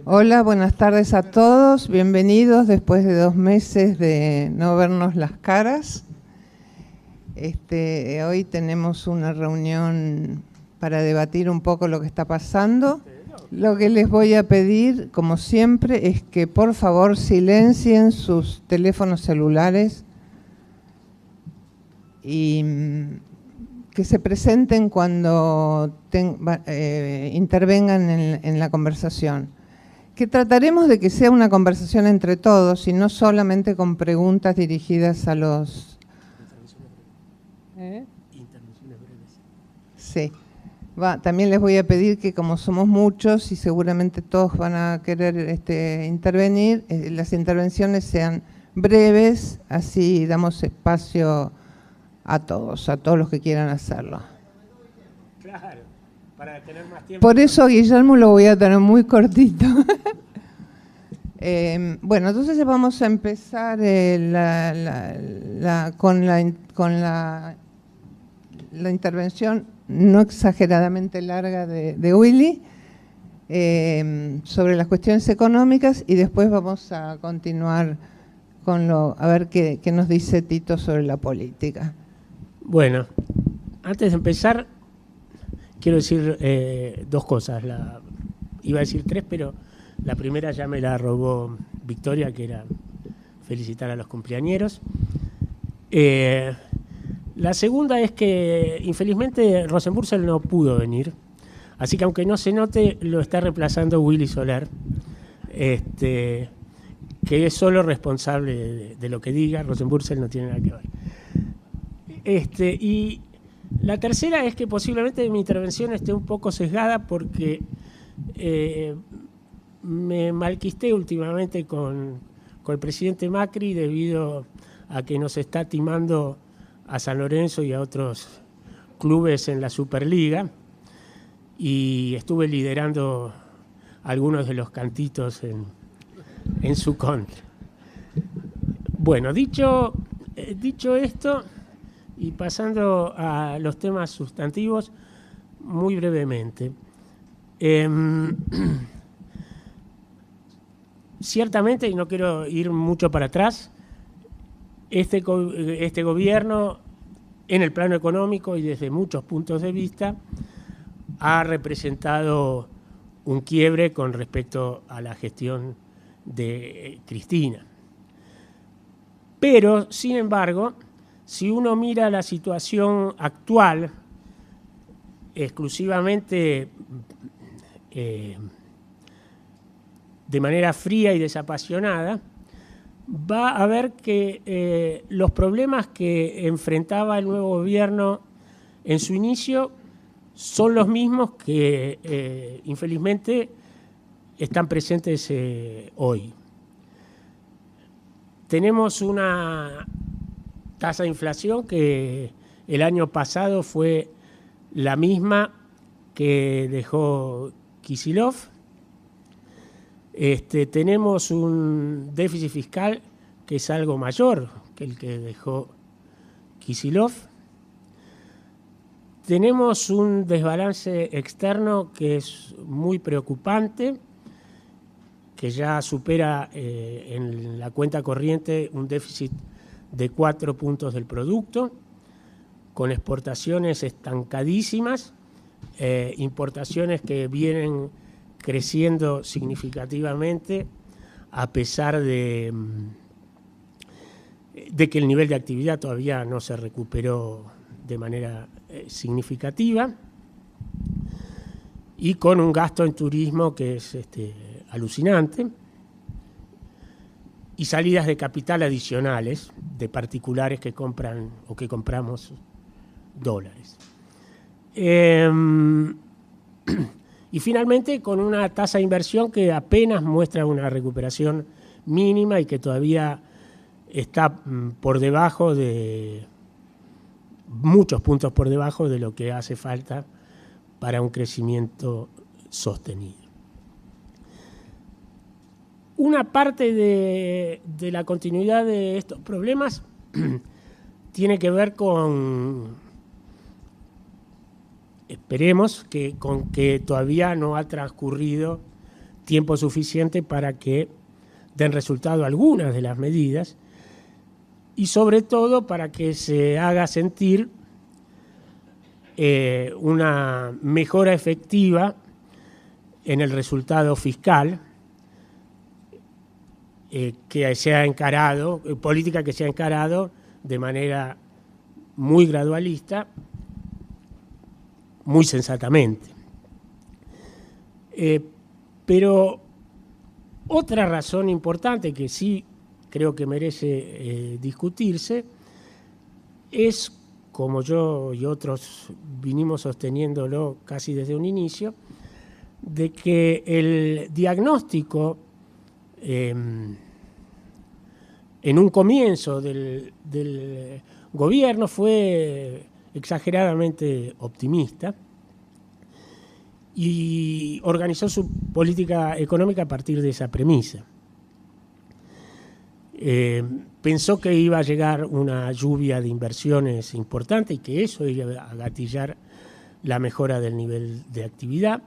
Hola, buenas tardes a todos. Bienvenidos después de 2 meses de no vernos las caras. Hoy tenemos una reunión para debatir un poco lo que está pasando. Lo que les voy a pedir, como siempre, es que por favor silencien sus teléfonos celulares y que se presenten cuando intervengan en la conversación. Que trataremos de que sea una conversación entre todos y no solamente con preguntas dirigidas a los... Intervenciones breves. Sí. También les voy a pedir que como somos muchos y seguramente todos van a querer intervenir, las intervenciones sean breves, así damos espacio a todos los que quieran hacerlo. Claro, para tener más tiempo. Por eso Guillermo lo voy a tener muy cortito. Bueno, entonces vamos a empezar con la intervención no exageradamente larga de Willy sobre las cuestiones económicas y después vamos a continuar con a ver qué nos dice Tito sobre la política. Bueno, antes de empezar, quiero decir 2 cosas. Iba a decir 3, pero la primera ya me la robó Victoria, que era felicitar a los cumpleañeros. La segunda es que, infelizmente, Rosenbursel no pudo venir. Así que, aunque no se note, lo está reemplazando Willy Soler, que es solo responsable de lo que diga. Rosenbursel no tiene nada que ver. Y la tercera es que posiblemente mi intervención esté un poco sesgada porque me malquisté últimamente con el presidente Macri debido a que nos está timando a San Lorenzo y a otros clubes en la Superliga, y estuve liderando algunos de los cantitos en su contra. Bueno, dicho esto, y pasando a los temas sustantivos, muy brevemente. Ciertamente, y no quiero ir mucho para atrás, este gobierno, en el plano económico y desde muchos puntos de vista, ha representado un quiebre con respecto a la gestión de Cristina. Pero, sin embargo, si uno mira la situación actual exclusivamente de manera fría y desapasionada, va a ver que los problemas que enfrentaba el nuevo gobierno en su inicio son los mismos que infelizmente están presentes hoy. Tenemos una tasa de inflación que el año pasado fue la misma que dejó Kicillof. Tenemos un déficit fiscal que es algo mayor que el que dejó Kicillof. Tenemos un desbalance externo que es muy preocupante, que ya supera en la cuenta corriente un déficit de 4 puntos del producto, con exportaciones estancadísimas, importaciones que vienen creciendo significativamente a pesar de que el nivel de actividad todavía no se recuperó de manera significativa, y con un gasto en turismo que es alucinante, y salidas de capital adicionales de particulares que compran o que compramos dólares. Y finalmente con una tasa de inversión que apenas muestra una recuperación mínima y que todavía está por debajo muchos puntos por debajo de lo que hace falta para un crecimiento sostenido. Una parte de la continuidad de estos problemas tiene que ver con, esperemos, con que todavía no ha transcurrido tiempo suficiente para que den resultado algunas de las medidas y sobre todo para que se haga sentir una mejora efectiva en el resultado fiscal que se ha encarado, política que se ha encarado de manera muy gradualista, muy sensatamente. Pero otra razón importante que sí creo que merece discutirse es, como yo y otros vinimos sosteniéndolo casi desde un inicio, de que el diagnóstico en un comienzo del gobierno fue exageradamente optimista y organizó su política económica a partir de esa premisa. Pensó que iba a llegar una lluvia de inversiones importante y que eso iba a gatillar la mejora del nivel de actividad.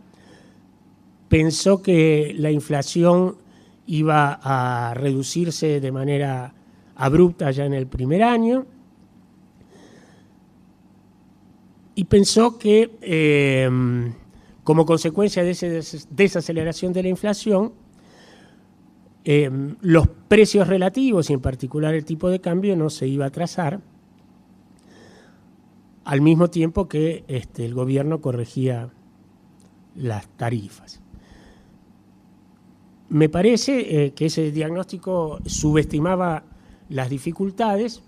Pensó que la inflación iba a reducirse de manera abrupta ya en el primer año y pensó que como consecuencia de esa desaceleración de la inflación, los precios relativos y en particular el tipo de cambio no se iba a trazar al mismo tiempo que el gobierno corregía las tarifas. Me parece que ese diagnóstico subestimaba las dificultades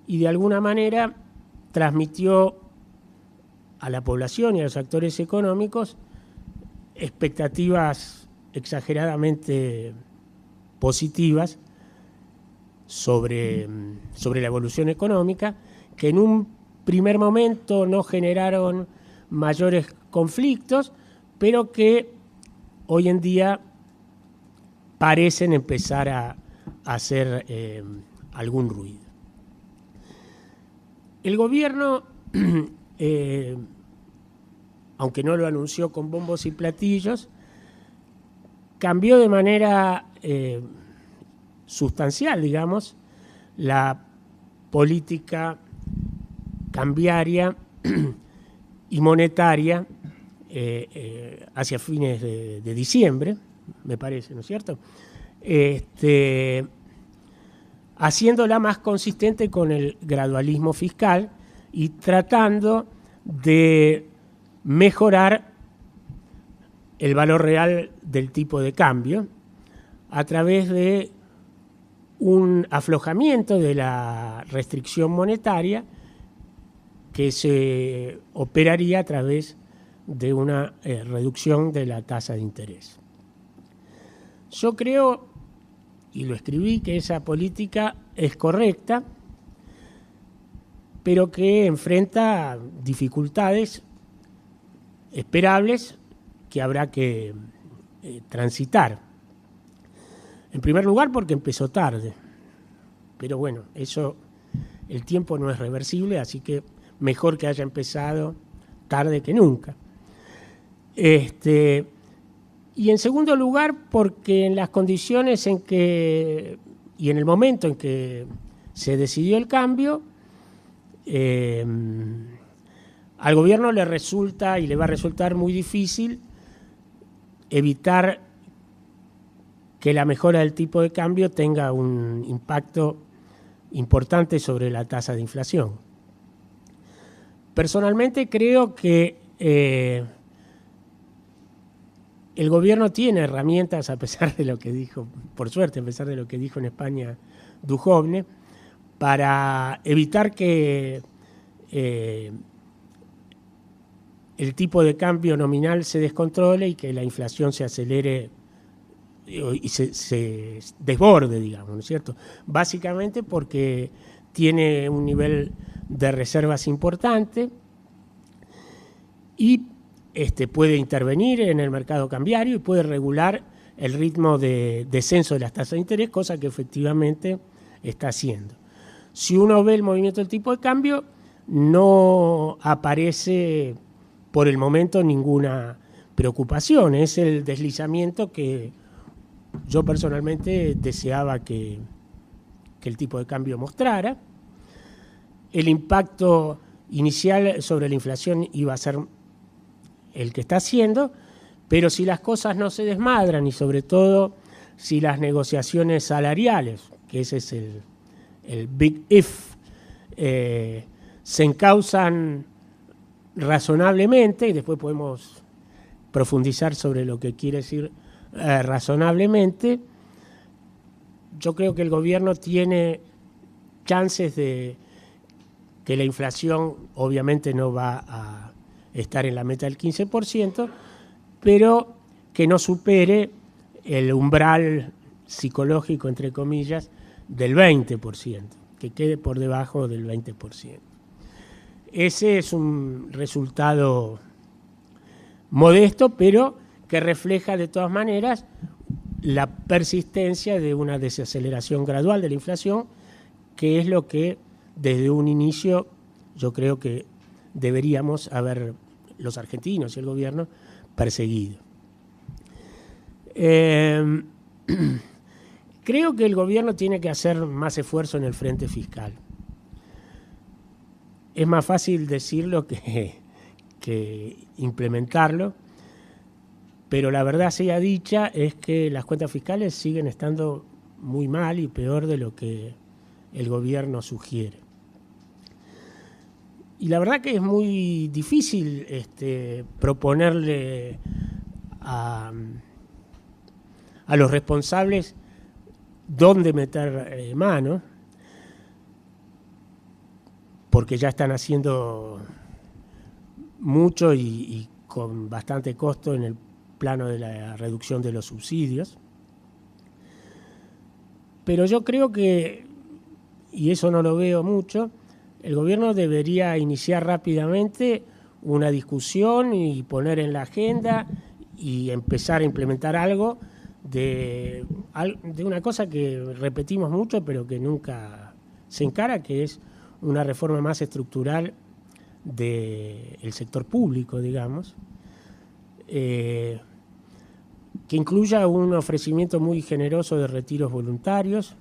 y de alguna manera transmitió a la población y a los actores económicos expectativas exageradamente positivas sobre la evolución económica, que en un primer momento no generaron mayores conflictos, pero que hoy en día parecen empezar a hacer algún ruido. El gobierno, aunque no lo anunció con bombos y platillos, cambió de manera sustancial, digamos, la política cambiaria y monetaria hacia fines de diciembre, me parece, ¿no es cierto? Haciéndola más consistente con el gradualismo fiscal y tratando de mejorar el valor real del tipo de cambio a través de un aflojamiento de la restricción monetaria que se operaría a través de una reducción de la tasa de interés. Yo creo, y lo escribí, que esa política es correcta, pero que enfrenta dificultades esperables que habrá que transitar. En primer lugar, porque empezó tarde. Pero bueno, eso, el tiempo no es reversible, así que mejor que haya empezado tarde que nunca. Y en segundo lugar, porque en las condiciones en que, y en el momento en que se decidió el cambio, al gobierno le resulta y le va a resultar muy difícil evitar que la mejora del tipo de cambio tenga un impacto importante sobre la tasa de inflación. Personalmente creo que el gobierno tiene herramientas, a pesar de lo que dijo, por suerte, a pesar de lo que dijo en España Duhovne, para evitar que el tipo de cambio nominal se descontrole y que la inflación se acelere y se desborde, digamos, ¿no es cierto? Básicamente porque tiene un nivel de reservas importante y puede intervenir en el mercado cambiario y puede regular el ritmo de descenso de las tasas de interés, cosa que efectivamente está haciendo. Si uno ve el movimiento del tipo de cambio, no aparece por el momento ninguna preocupación, es el deslizamiento que yo personalmente deseaba que el tipo de cambio mostrara. El impacto inicial sobre la inflación iba a ser el que está haciendo, pero si las cosas no se desmadran y sobre todo si las negociaciones salariales, que ese es el big if, se encauzan razonablemente, y después podemos profundizar sobre lo que quiere decir razonablemente, yo creo que el gobierno tiene chances de que la inflación obviamente no va a estar en la meta del 15%, pero que no supere el umbral psicológico, entre comillas, del 20%, que quede por debajo del 20%. Ese es un resultado modesto, pero que refleja de todas maneras la persistencia de una desaceleración gradual de la inflación, que es lo que desde un inicio yo creo que deberíamos haber, los argentinos y el gobierno, perseguido. Creo que el gobierno tiene que hacer más esfuerzo en el frente fiscal. Es más fácil decirlo que implementarlo, pero la verdad sea dicha es que las cuentas fiscales siguen estando muy mal y peor de lo que el gobierno sugiere. Y la verdad que es muy difícil proponerle a los responsables dónde meter mano, porque ya están haciendo mucho y con bastante costo en el plano de la reducción de los subsidios. Pero yo creo que, y eso no lo veo mucho, el gobierno debería iniciar rápidamente una discusión y poner en la agenda y empezar a implementar algo de una cosa que repetimos mucho pero que nunca se encara, que es una reforma más estructural del sector público, digamos, que incluya un ofrecimiento muy generoso de retiros voluntarios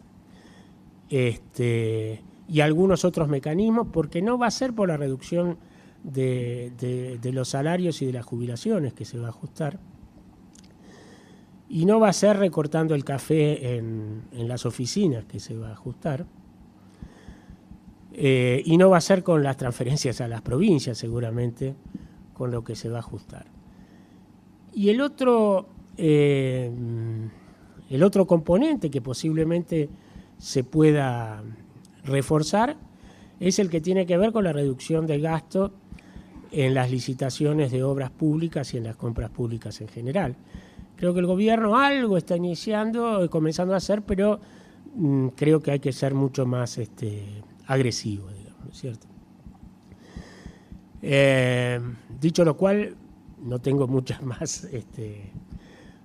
y algunos otros mecanismos, porque no va a ser por la reducción de los salarios y de las jubilaciones que se va a ajustar, y no va a ser recortando el café en las oficinas que se va a ajustar, y no va a ser con las transferencias a las provincias seguramente con lo que se va a ajustar. Y el otro componente que posiblemente se pueda reforzar es el que tiene que ver con la reducción del gasto en las licitaciones de obras públicas y en las compras públicas en general. Creo que el gobierno algo está comenzando a hacer, pero creo que hay que ser mucho más agresivo, digamos, ¿no es cierto? Dicho lo cual, no tengo muchas más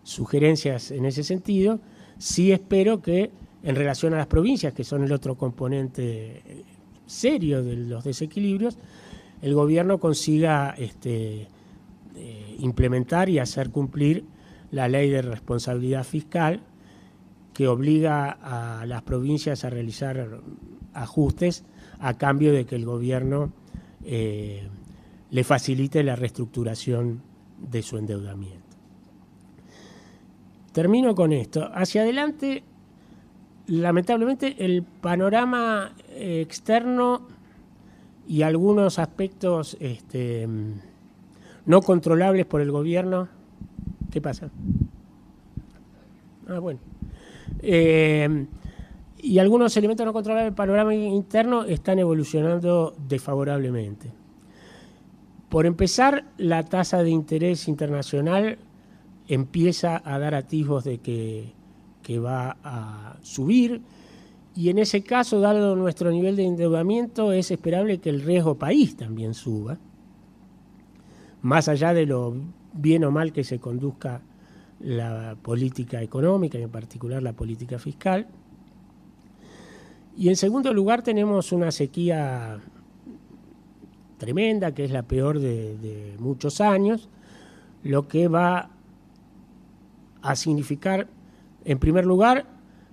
sugerencias en ese sentido. Sí espero que en relación a las provincias, que son el otro componente serio de los desequilibrios, el gobierno consiga implementar y hacer cumplir la ley de responsabilidad fiscal, que obliga a las provincias a realizar ajustes a cambio de que el gobierno le facilite la reestructuración de su endeudamiento. Termino con esto. Hacia adelante, lamentablemente, el panorama externo y algunos aspectos no controlables por el gobierno. ¿Qué pasa? Bueno. Y algunos elementos no controlables del panorama interno están evolucionando desfavorablemente. Por empezar, la tasa de interés internacional empieza a dar atisbos de que va a subir, y en ese caso, dado nuestro nivel de endeudamiento, es esperable que el riesgo país también suba, más allá de lo bien o mal que se conduzca la política económica y en particular la política fiscal. Y en segundo lugar tenemos una sequía tremenda, que es la peor de muchos años, lo que va a significar, en primer lugar,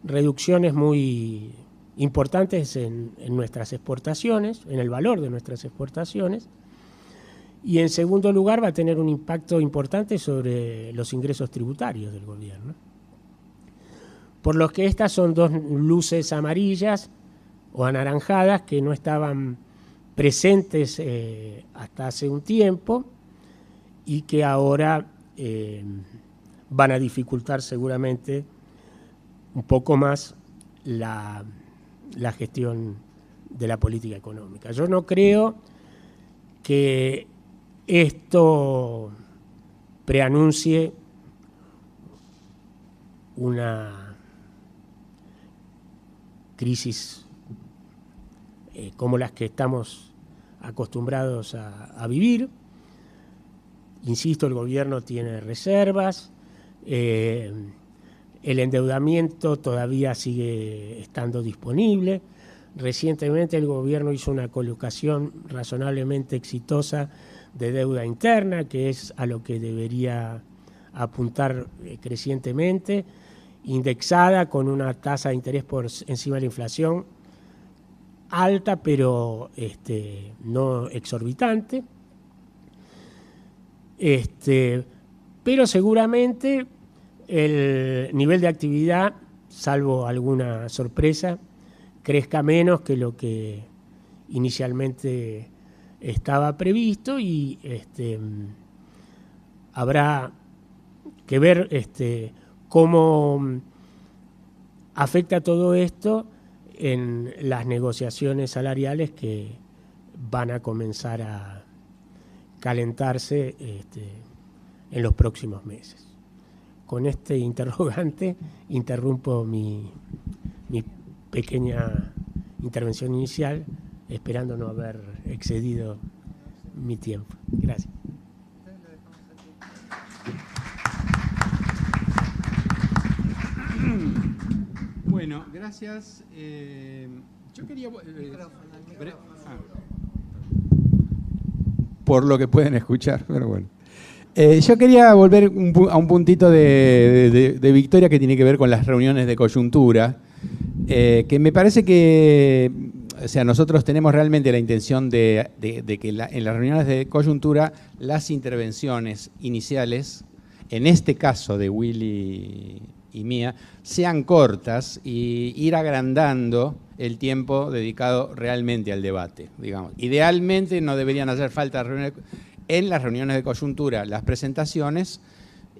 reducciones muy importantes en nuestras exportaciones, en el valor de nuestras exportaciones, y en segundo lugar va a tener un impacto importante sobre los ingresos tributarios del gobierno. Por lo que estas son dos luces amarillas o anaranjadas que no estaban presentes hasta hace un tiempo y que ahora van a dificultar seguramente un poco más la gestión de la política económica. Yo no creo que esto preanuncie una crisis como las que estamos acostumbrados a vivir. Insisto, el gobierno tiene reservas, el endeudamiento todavía sigue estando disponible. Recientemente el gobierno hizo una colocación razonablemente exitosa de deuda interna, que es a lo que debería apuntar crecientemente, indexada con una tasa de interés por encima de la inflación alta, pero no exorbitante. Pero seguramente el nivel de actividad, salvo alguna sorpresa, crezca menos que lo que inicialmente estaba previsto y habrá que ver cómo afecta todo esto en las negociaciones salariales que van a comenzar a calentarse en los próximos meses. Con este interrogante interrumpo mi pequeña intervención inicial, esperando no haber excedido mi tiempo. Gracias. Bueno, gracias. Yo quería... por lo que pueden escuchar, pero bueno. Yo quería volver a un puntito de Victoria que tiene que ver con las reuniones de coyuntura, que me parece que, o sea, nosotros tenemos realmente la intención de que en las reuniones de coyuntura las intervenciones iniciales, en este caso de Willy y mía, sean cortas y ir agrandando el tiempo dedicado realmente al debate, digamos. Idealmente no deberían hacer falta en las reuniones de coyuntura las presentaciones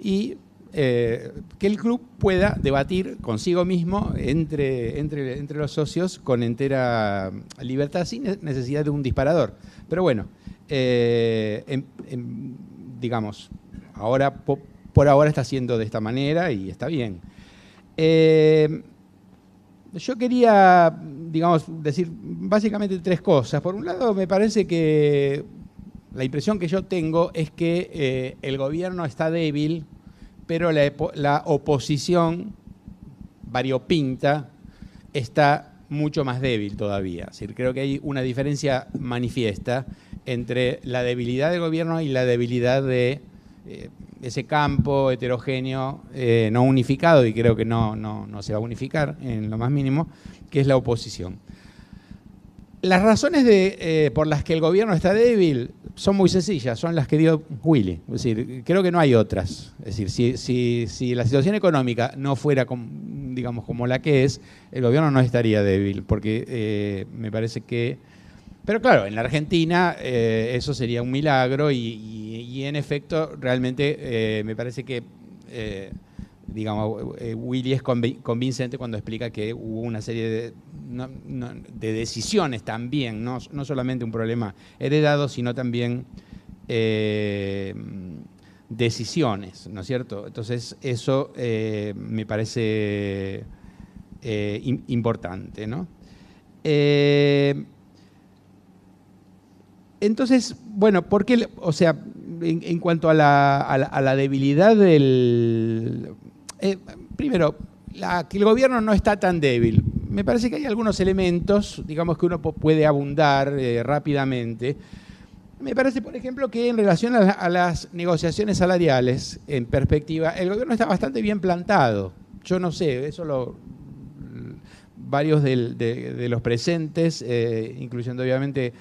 y que el club pueda debatir consigo mismo entre los socios con entera libertad, sin necesidad de un disparador. Pero bueno, digamos, ahora por ahora está siendo de esta manera y está bien. Yo quería, digamos, decir básicamente tres cosas. Por un lado, me parece que la impresión que yo tengo es que el gobierno está débil, pero la oposición variopinta está mucho más débil todavía. Es decir, creo que hay una diferencia manifiesta entre la debilidad del gobierno y la debilidad de ese campo heterogéneo no unificado, y creo que no se va a unificar en lo más mínimo, que es la oposición. Las razones por las que el gobierno está débil son muy sencillas, son las que dio Willy. Es decir, creo que no hay otras. Es decir, si la situación económica no fuera, digamos, como la que es, el gobierno no estaría débil, porque me parece que... Pero claro, en la Argentina eso sería un milagro y en efecto realmente me parece que digamos, Willy es convincente cuando explica que hubo una serie de decisiones también, no solamente un problema heredado, sino también decisiones, ¿no es cierto? Entonces eso me parece importante, ¿no? Entonces, bueno, ¿por qué? O sea, en cuanto a la debilidad del... primero, que el gobierno no está tan débil. Me parece que hay algunos elementos, digamos, que uno puede abundar rápidamente. Me parece, por ejemplo, que en relación a las negociaciones salariales, en perspectiva, el gobierno está bastante bien plantado. Yo no sé, varios de los presentes, incluyendo obviamente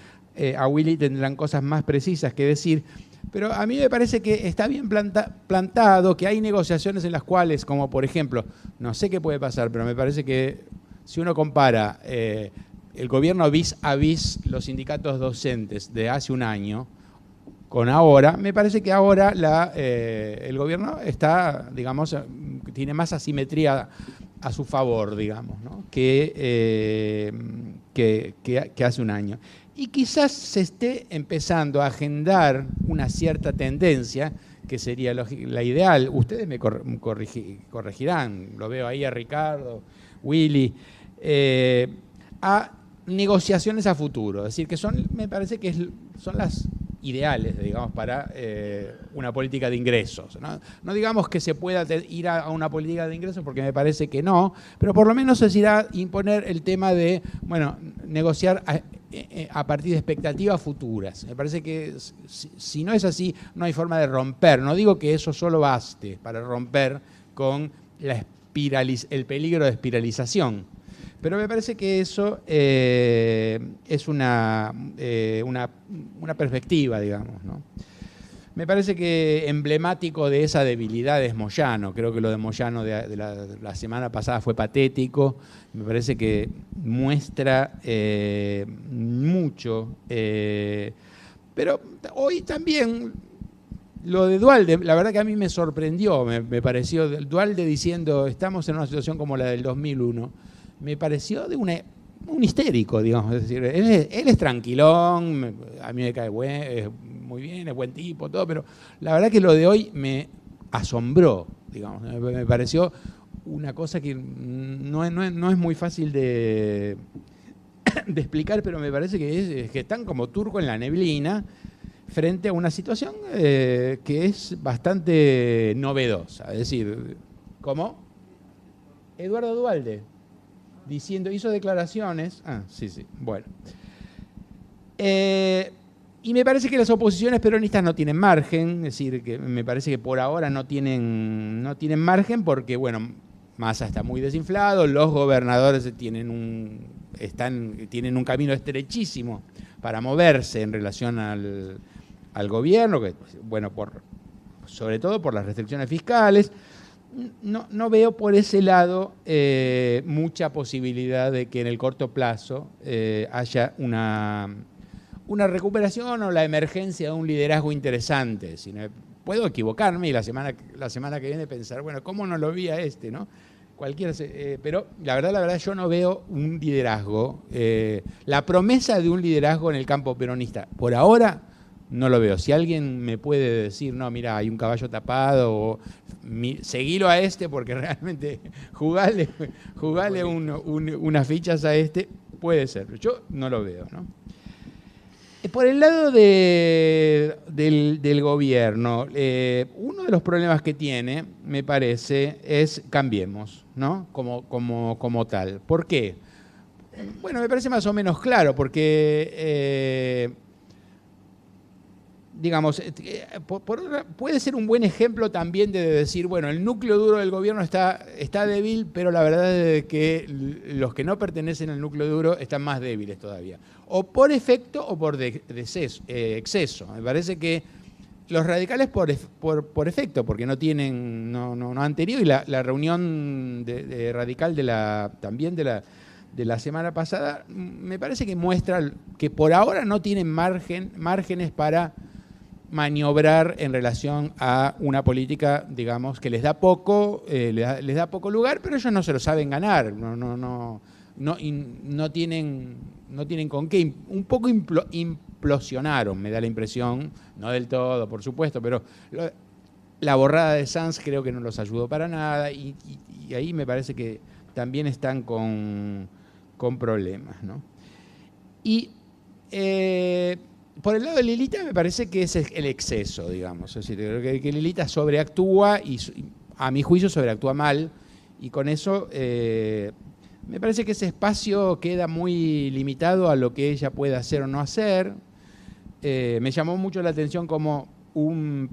a Willy, tendrán cosas más precisas que decir, pero a mí me parece que está bien plantado, que hay negociaciones en las cuales, como por ejemplo, no sé qué puede pasar, pero me parece que si uno compara el gobierno vis a vis los sindicatos docentes de hace un año con ahora, me parece que ahora el gobierno está, digamos, tiene más asimetría a su favor, digamos, ¿no? que hace un año. Y quizás se esté empezando a agendar una cierta tendencia, que sería la ideal. Ustedes me corregirán, lo veo ahí a Ricardo, Willy, a negociaciones a futuro. Es decir, que me parece que son las ideales, digamos, para una política de ingresos. No digamos que se pueda ir a una política de ingresos, porque me parece que no, pero por lo menos se irá a imponer el tema de, bueno, negociar a partir de expectativas futuras. Me parece que si no es así, no hay forma de romper. No digo que eso solo baste para romper con el peligro de espiralización, pero me parece que eso es una perspectiva, digamos, ¿no? Me parece que emblemático de esa debilidad es Moyano. Creo que lo de Moyano de la semana pasada fue patético. Me parece que muestra mucho. Pero hoy también lo de Duhalde, la verdad que a mí me sorprendió, me pareció, Duhalde diciendo estamos en una situación como la del 2001, me pareció de un histérico, digamos. Es decir, él es tranquilón, a mí me cae muy bien, es buen tipo, todo, pero la verdad que lo de hoy me asombró, digamos. Me pareció una cosa que no es muy fácil de explicar, pero me parece que están como turco en la neblina frente a una situación que es bastante novedosa. Es decir, ¿cómo? Eduardo Duhalde, hizo declaraciones. Sí, bueno. Y me parece que las oposiciones peronistas no tienen margen, es decir, que me parece que por ahora no tienen margen porque, bueno, Massa está muy desinflado, los gobernadores tienen un camino estrechísimo para moverse en relación al gobierno, que, bueno, sobre todo por las restricciones fiscales. No veo por ese lado mucha posibilidad de que en el corto plazo haya una recuperación o la emergencia de un liderazgo interesante. Puedo equivocarme y la semana que viene pensar, bueno, ¿cómo no lo vi a este, no? Pero la verdad, yo no veo un liderazgo, la promesa de un liderazgo en el campo peronista. Por ahora no lo veo. Si alguien me puede decir, no, mira, hay un caballo tapado, o seguilo a este porque realmente jugale unas fichas a este, puede ser. Yo no lo veo, ¿no? Por el lado del gobierno, uno de los problemas que tiene, me parece, es Cambiemos, ¿no? Como tal. ¿Por qué? Bueno, me parece más o menos claro, porque, digamos, puede ser un buen ejemplo también de decir, bueno, el núcleo duro del gobierno está débil, pero la verdad es que los que no pertenecen al núcleo duro están más débiles todavía. O por efecto o por exceso. Me parece que los radicales por efecto, porque no han tenido, y la reunión radical también de la semana pasada, me parece que muestra que por ahora no tienen márgenes para maniobrar en relación a una política, digamos, que les da poco lugar, pero ellos no se lo saben ganar, no tienen con qué. Un poco implosionaron, me da la impresión, no del todo, por supuesto, pero la borrada de Sanz creo que no los ayudó para nada, y ahí me parece que también están con problemas, ¿no? Y por el lado de Lilita me parece que ese es el exceso, digamos. Es decir, creo que Lilita sobreactúa y a mi juicio sobreactúa mal, y con eso me parece que ese espacio queda muy limitado a lo que ella puede hacer o no hacer. me llamó mucho la atención como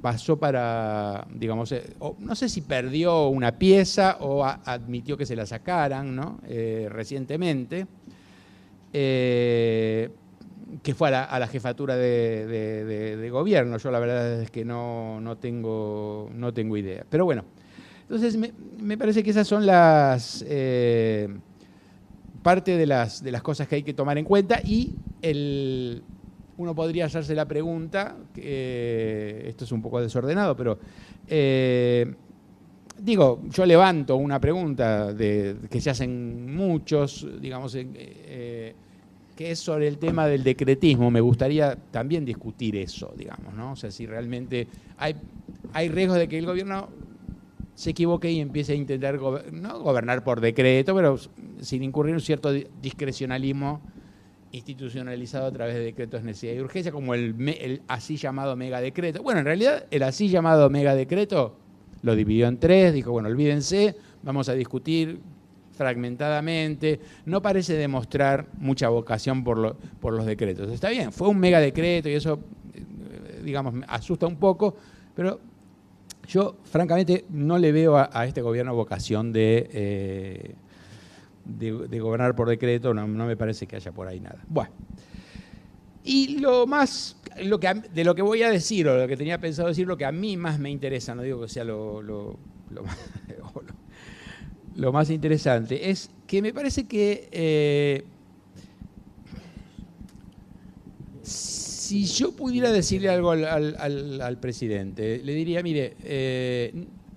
pasó para, digamos, no sé si perdió una pieza o admitió que se la sacaran, ¿no? Recientemente, que fue a la jefatura de gobierno. Yo la verdad es que no tengo idea. Pero bueno, entonces me parece que esas son las parte de las cosas que hay que tomar en cuenta, y uno podría hacerse la pregunta, esto es un poco desordenado, pero digo, yo levanto una pregunta que se hacen muchos, digamos, que es sobre el tema del decretismo. Me gustaría también discutir eso, digamos, ¿no? O sea, si realmente hay riesgos de que el gobierno se equivoque y empiece a intentar no gobernar por decreto, pero sin incurrir en un cierto discrecionalismo institucionalizado a través de decretos de necesidad y urgencia, como el así llamado megadecreto. Bueno, en realidad el así llamado megadecreto lo dividió en tres, dijo, bueno, olvídense, vamos a discutir fragmentadamente. No parece demostrar mucha vocación por los decretos. Está bien, fue un megadecreto y eso, digamos, asusta un poco, pero yo francamente no le veo a este gobierno vocación de gobernar por decreto. No me parece que haya por ahí nada. Bueno, y de lo que voy a decir, o lo que tenía pensado decir, lo que a mí más me interesa, no digo que sea lo más interesante, es que me parece que si yo pudiera decirle algo al presidente, le diría, mire,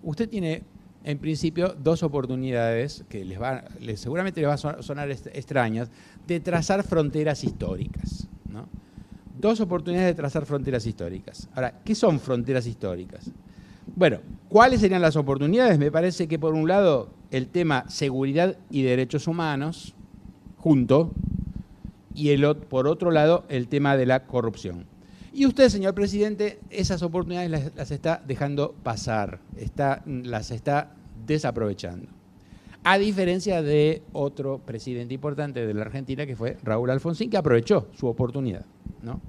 usted tiene en principio dos oportunidades que seguramente les va a sonar extrañas, de trazar fronteras históricas, ¿no? Dos oportunidades de trazar fronteras históricas. Ahora, ¿qué son fronteras históricas? Bueno, ¿cuáles serían las oportunidades? Me parece que por un lado el tema seguridad y derechos humanos, junto, y por otro lado el tema de la corrupción. Y usted, señor presidente, esas oportunidades las está dejando pasar, las está desaprovechando. A diferencia de otro presidente importante de la Argentina, que fue Raúl Alfonsín, que aprovechó su oportunidad, ¿no?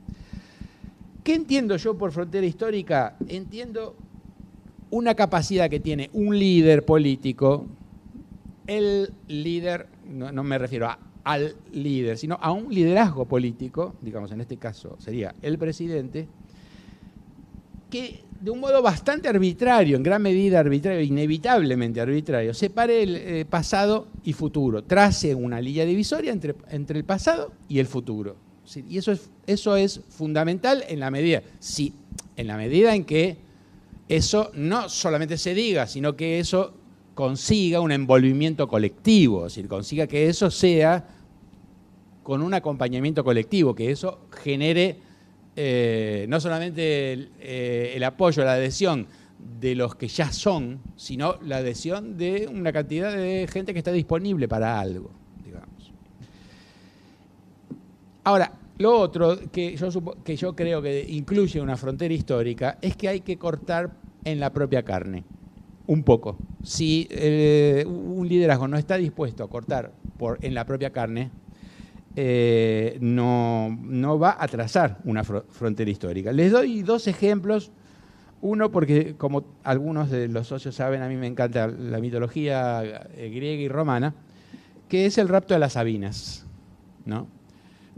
¿Qué entiendo yo por frontera histórica? Entiendo una capacidad que tiene un líder político, el líder, no me refiero al líder, sino a un liderazgo político, digamos, en este caso sería el presidente, que de un modo bastante arbitrario, en gran medida arbitrario, inevitablemente arbitrario, separe el pasado y futuro, trace una línea divisoria entre el pasado y el futuro. ¿Sí? Y eso es fundamental en la medida en que eso no solamente se diga, sino que eso consiga un envolvimiento colectivo, es decir, consiga que eso sea con un acompañamiento colectivo, que eso genere no solamente el apoyo, la adhesión de los que ya son, sino la adhesión de una cantidad de gente que está disponible para algo, digamos. Ahora, lo otro que yo creo que incluye una frontera histórica es que hay que cortar en la propia carne, un poco. Si un liderazgo no está dispuesto a cortar en la propia carne, no va a trazar una frontera histórica. Les doy dos ejemplos. Uno, porque como algunos de los socios saben, a mí me encanta la mitología griega y romana, que es el rapto de las Sabinas, ¿no?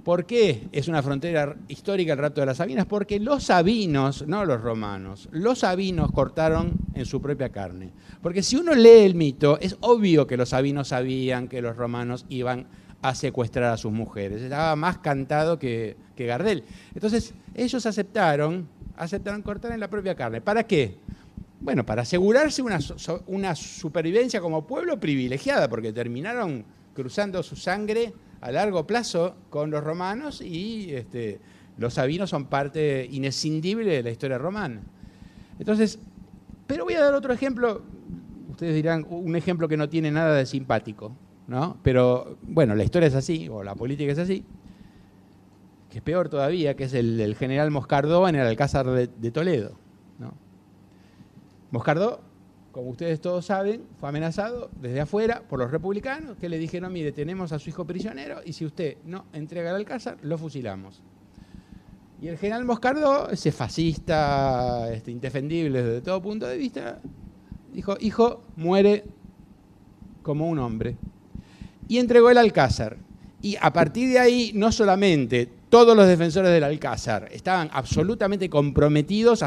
¿Por qué es una frontera histórica el rapto de las Sabinas? Porque los sabinos, no los romanos, los sabinos cortaron en su propia carne. Porque si uno lee el mito, es obvio que los sabinos sabían que los romanos iban a secuestrar a sus mujeres. Estaba más cantado que Gardel. Entonces, ellos aceptaron cortar en la propia carne. ¿Para qué? Bueno, para asegurarse una supervivencia como pueblo privilegiada, porque terminaron cruzando su sangre a largo plazo con los romanos y los sabinos son parte inescindible de la historia romana. Entonces, pero voy a dar otro ejemplo, ustedes dirán, un ejemplo que no tiene nada de simpático, ¿no? Pero bueno, la historia es así, o la política es así, que es peor todavía, que es el del general Moscardó en el Alcázar de Toledo, ¿no? Moscardó, como ustedes todos saben, fue amenazado desde afuera por los republicanos, que le dijeron, mire, tenemos a su hijo prisionero y si usted no entrega el Alcázar, lo fusilamos. Y el general Moscardó, ese fascista indefendible desde todo punto de vista, dijo, hijo, muere como un hombre. Y entregó el Alcázar. Y a partir de ahí, no solamente todos los defensores del Alcázar estaban absolutamente comprometidos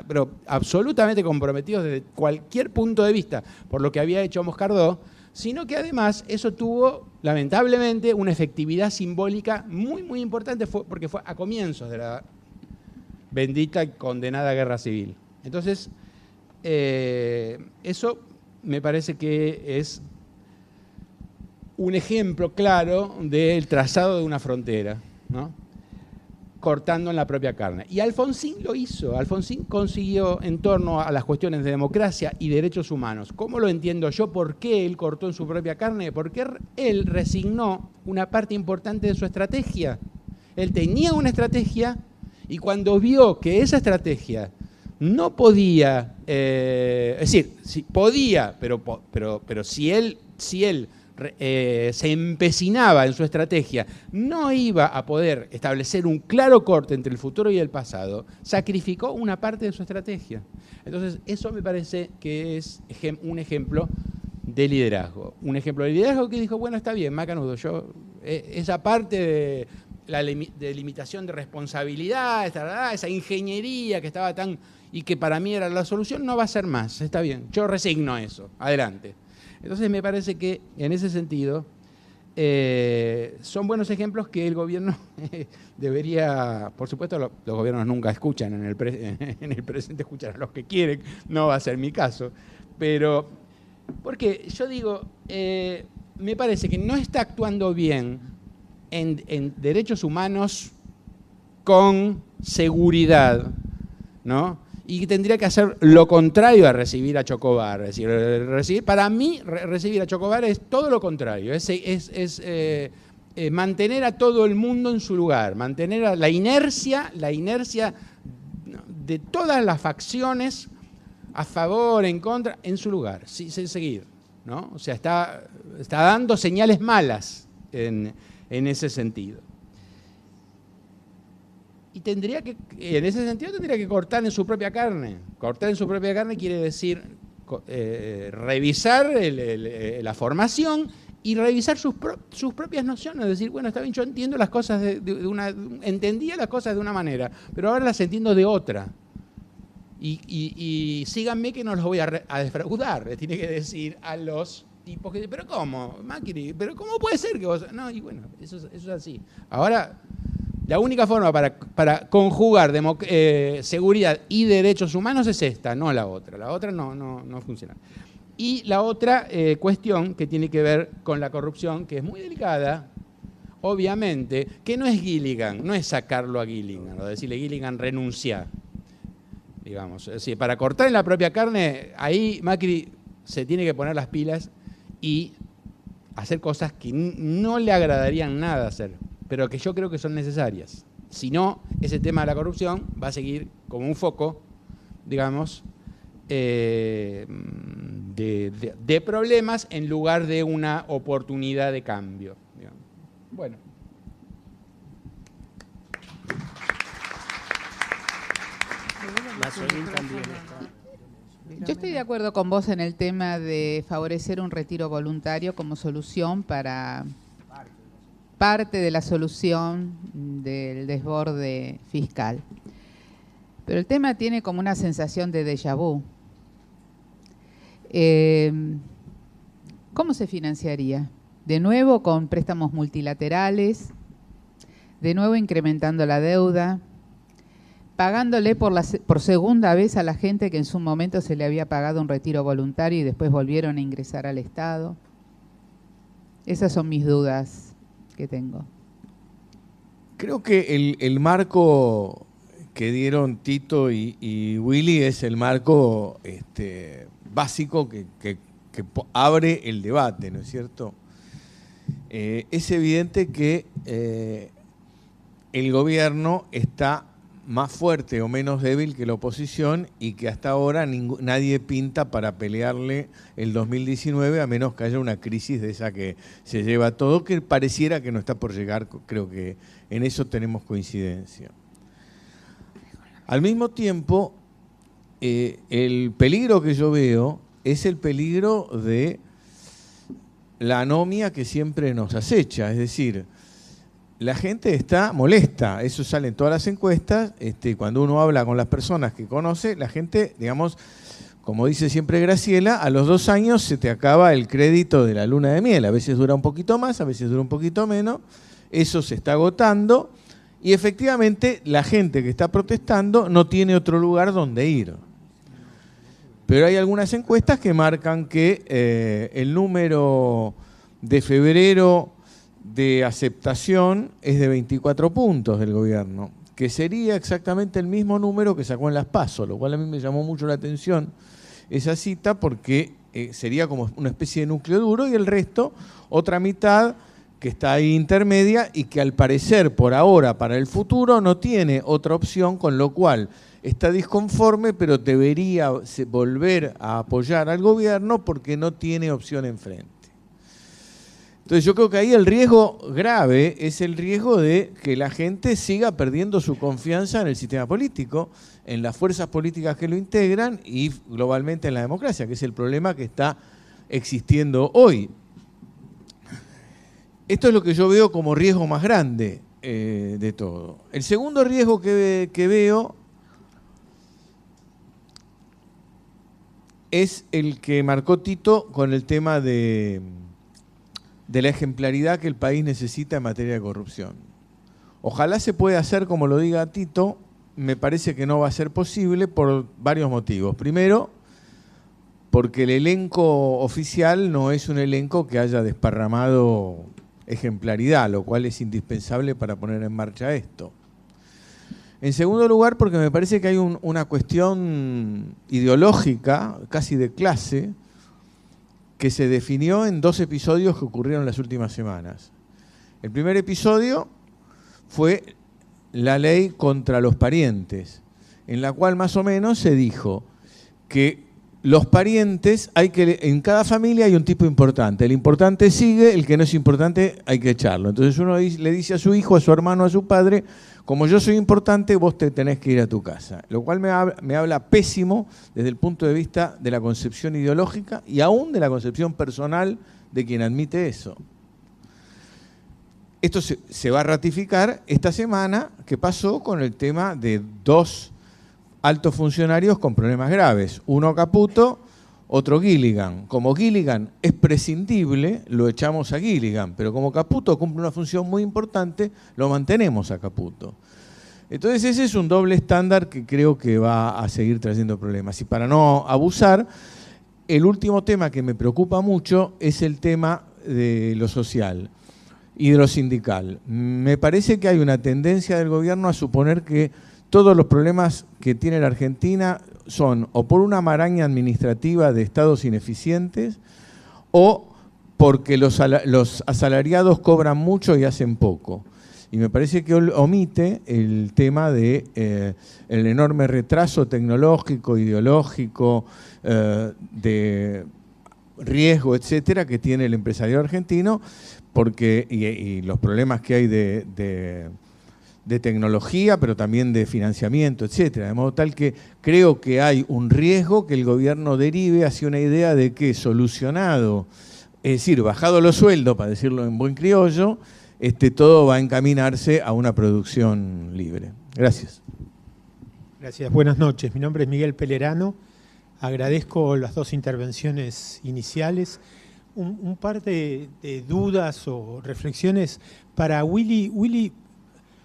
pero absolutamente comprometidos desde cualquier punto de vista por lo que había hecho Moscardó, sino que además eso tuvo, lamentablemente, una efectividad simbólica muy, muy importante, porque fue a comienzos de la bendita y condenada guerra civil. Entonces, eso me parece que es un ejemplo claro del trazado de una frontera, ¿no? Cortando en la propia carne. Y Alfonsín lo hizo. Alfonsín consiguió, en torno a las cuestiones de democracia y derechos humanos, ¿cómo lo entiendo yo? ¿Por qué él cortó en su propia carne? Porque él resignó una parte importante de su estrategia. Él tenía una estrategia y cuando vio que esa estrategia no podía, es decir, sí, podía, pero si él se empecinaba en su estrategia, no iba a poder establecer un claro corte entre el futuro y el pasado, sacrificó una parte de su estrategia. Entonces, eso me parece que es un ejemplo de liderazgo. Un ejemplo de liderazgo que dijo, bueno, está bien, Macanudo, yo esa parte de la delimitación de responsabilidad, esa ingeniería que estaba tan y que para mí era la solución, no va a ser más, está bien, yo resigno eso, adelante. Entonces me parece que en ese sentido son buenos ejemplos que el gobierno debería, por supuesto los gobiernos nunca escuchan, en el presente escuchan a los que quieren, no va a ser mi caso, pero porque yo digo, me parece que no está actuando bien en derechos humanos con seguridad, ¿no? Y que tendría que hacer lo contrario a recibir a Chocobar. Es decir, para mí, recibir a Chocobar es todo lo contrario, es mantener a todo el mundo en su lugar, mantener la inercia de todas las facciones a favor, en contra, en su lugar, seguir, ¿no? O sea, está dando señales malas en ese sentido. Y en ese sentido tendría que cortar en su propia carne. Cortar en su propia carne quiere decir revisar la formación y revisar sus propias nociones. Decir, bueno, está bien, yo entiendo las cosas entendía las cosas de una manera, pero ahora las entiendo de otra. Y síganme que no los voy a defraudar. Le tiene que decir a los tipos que, pero ¿cómo, Macri? ¿Pero cómo puede ser que vos...? No, y bueno, eso es así. Ahora... La única forma para conjugar seguridad y derechos humanos es esta, no la otra. La otra no funciona. Y la otra cuestión que tiene que ver con la corrupción, que es muy delicada, obviamente, que no es Gilligan, no es sacarlo a Gilligan, o decirle Gilligan renuncia, digamos. Es decir, para cortar en la propia carne, ahí Macri se tiene que poner las pilas y hacer cosas que no le agradarían nada hacer, pero que yo creo que son necesarias. Si no, ese tema de la corrupción va a seguir como un foco, digamos, de problemas en lugar de una oportunidad de cambio, digamos. Bueno. Yo estoy de acuerdo con vos en el tema de favorecer un retiro voluntario como solución para parte de la solución del desborde fiscal. Pero el tema tiene como una sensación de déjà vu. ¿Cómo se financiaría? De nuevo con préstamos multilaterales, de nuevo incrementando la deuda, pagándole por segunda vez a la gente que en su momento se le había pagado un retiro voluntario y después volvieron a ingresar al Estado. Esas son mis dudas que tengo. Creo que el marco que dieron Tito y Willy es el marco básico que abre el debate, ¿no es cierto? Es evidente que el gobierno está más fuerte o menos débil que la oposición y que hasta ahora nadie pinta para pelearle el 2019 a menos que haya una crisis de esa que se lleva todo, que pareciera que no está por llegar. Creo que en eso tenemos coincidencia. Al mismo tiempo, el peligro que yo veo es el peligro de la anomia que siempre nos acecha, es decir, la gente está molesta, eso sale en todas las encuestas, cuando uno habla con las personas que conoce, la gente, digamos, como dice siempre Graciela, a los 2 años se te acaba el crédito de la luna de miel, a veces dura un poquito más, a veces dura un poquito menos, eso se está agotando y efectivamente la gente que está protestando no tiene otro lugar donde ir. Pero hay algunas encuestas que marcan que el número de febrero de aceptación es de 24 puntos del gobierno, que sería exactamente el mismo número que sacó en las PASO, lo cual a mí me llamó mucho la atención esa cita porque sería como una especie de núcleo duro y el resto, otra mitad que está ahí intermedia y que al parecer por ahora, para el futuro, no tiene otra opción, con lo cual está disconforme, pero debería volver a apoyar al gobierno porque no tiene opción enfrente. Entonces yo creo que ahí el riesgo grave es el riesgo de que la gente siga perdiendo su confianza en el sistema político, en las fuerzas políticas que lo integran y globalmente en la democracia, que es el problema que está existiendo hoy. Esto es lo que yo veo como riesgo más grande de todo. El segundo riesgo que veo es el que marcó Tito con el tema de la ejemplaridad que el país necesita en materia de corrupción. Ojalá se pueda hacer como lo diga Tito, me parece que no va a ser posible por varios motivos. Primero, porque el elenco oficial no es un elenco que haya desparramado ejemplaridad, lo cual es indispensable para poner en marcha esto. En segundo lugar, porque me parece que hay una cuestión ideológica, casi de clase, que se definió en 2 episodios que ocurrieron las últimas semanas. El primer episodio fue la ley contra los parientes, en la cual más o menos se dijo que los parientes, en cada familia hay un tipo importante. El importante sigue, el que no es importante hay que echarlo. Entonces uno le dice a su hijo, a su hermano, a su padre, como yo soy importante, vos te tenés que ir a tu casa. Lo cual me habla pésimo desde el punto de vista de la concepción ideológica y aún de la concepción personal de quien admite eso. Esto se va a ratificar esta semana que pasó con el tema de 2 altos funcionarios con problemas graves. Uno Caputo, otro Gilligan. Como Gilligan es prescindible, lo echamos a Gilligan, pero como Caputo cumple una función muy importante, lo mantenemos a Caputo. Entonces ese es un doble estándar que creo que va a seguir trayendo problemas. Y para no abusar, el último tema que me preocupa mucho es el tema de lo social y de lo sindical. Me parece que hay una tendencia del gobierno a suponer que todos los problemas que tiene la Argentina son o por una maraña administrativa de estados ineficientes o porque los asalariados cobran mucho y hacen poco. Y me parece que omite el tema de el enorme retraso tecnológico, ideológico, de riesgo, etcétera, que tiene el empresariado argentino, porque y los problemas que hay de tecnología, pero también de financiamiento, etcétera. De modo tal que creo que hay un riesgo que el gobierno derive hacia una idea de que solucionado, es decir, bajado los sueldos, para decirlo en buen criollo, todo va a encaminarse a una producción libre. Gracias. Gracias, buenas noches. Mi nombre es Miguel Pelerano. Agradezco las 2 intervenciones iniciales. Un par de dudas o reflexiones para Willy. Willy,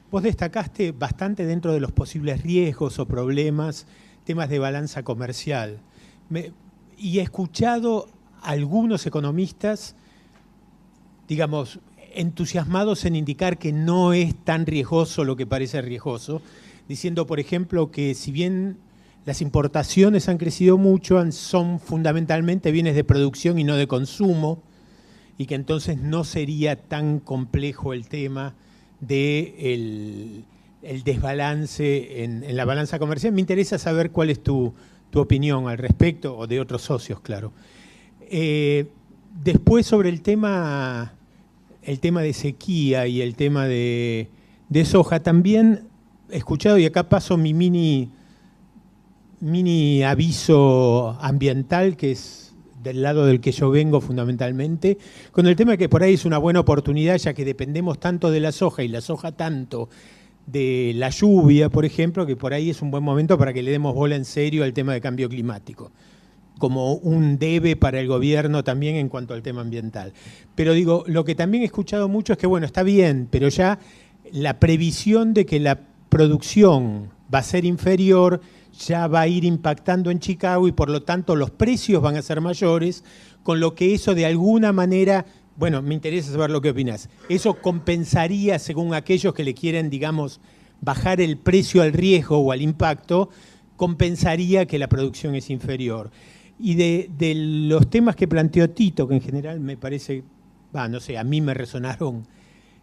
vos destacaste bastante dentro de los posibles riesgos o problemas, temas de balanza comercial. Y he escuchado a algunos economistas, digamos, entusiasmados en indicar que no es tan riesgoso lo que parece riesgoso, diciendo, por ejemplo, que si bien las importaciones han crecido mucho, son fundamentalmente bienes de producción y no de consumo, y que entonces no sería tan complejo el tema del desbalance en la balanza comercial. Me interesa saber cuál es tu opinión al respecto, o de otros socios, claro. Después, sobre el tema de sequía y el tema de soja, también he escuchado, y acá paso mi mini mini aviso ambiental, que es del lado del que yo vengo fundamentalmente, con el tema de que por ahí es una buena oportunidad, ya que dependemos tanto de la soja y la soja tanto de la lluvia, por ejemplo, que por ahí es un buen momento para que le demos bola en serio al tema de cambio climático, como un debe para el gobierno también en cuanto al tema ambiental. Pero digo, lo que también he escuchado mucho es que, bueno, está bien, pero ya la previsión de que la producción va a ser inferior ya va a ir impactando en Chicago y por lo tanto los precios van a ser mayores, con lo que eso de alguna manera, bueno, me interesa saber lo que opinas, eso compensaría, según aquellos que le quieren, digamos, bajar el precio al riesgo o al impacto, compensaría que la producción es inferior. Y de los temas que planteó Tito, que en general me parece, no sé, a mí me resonaron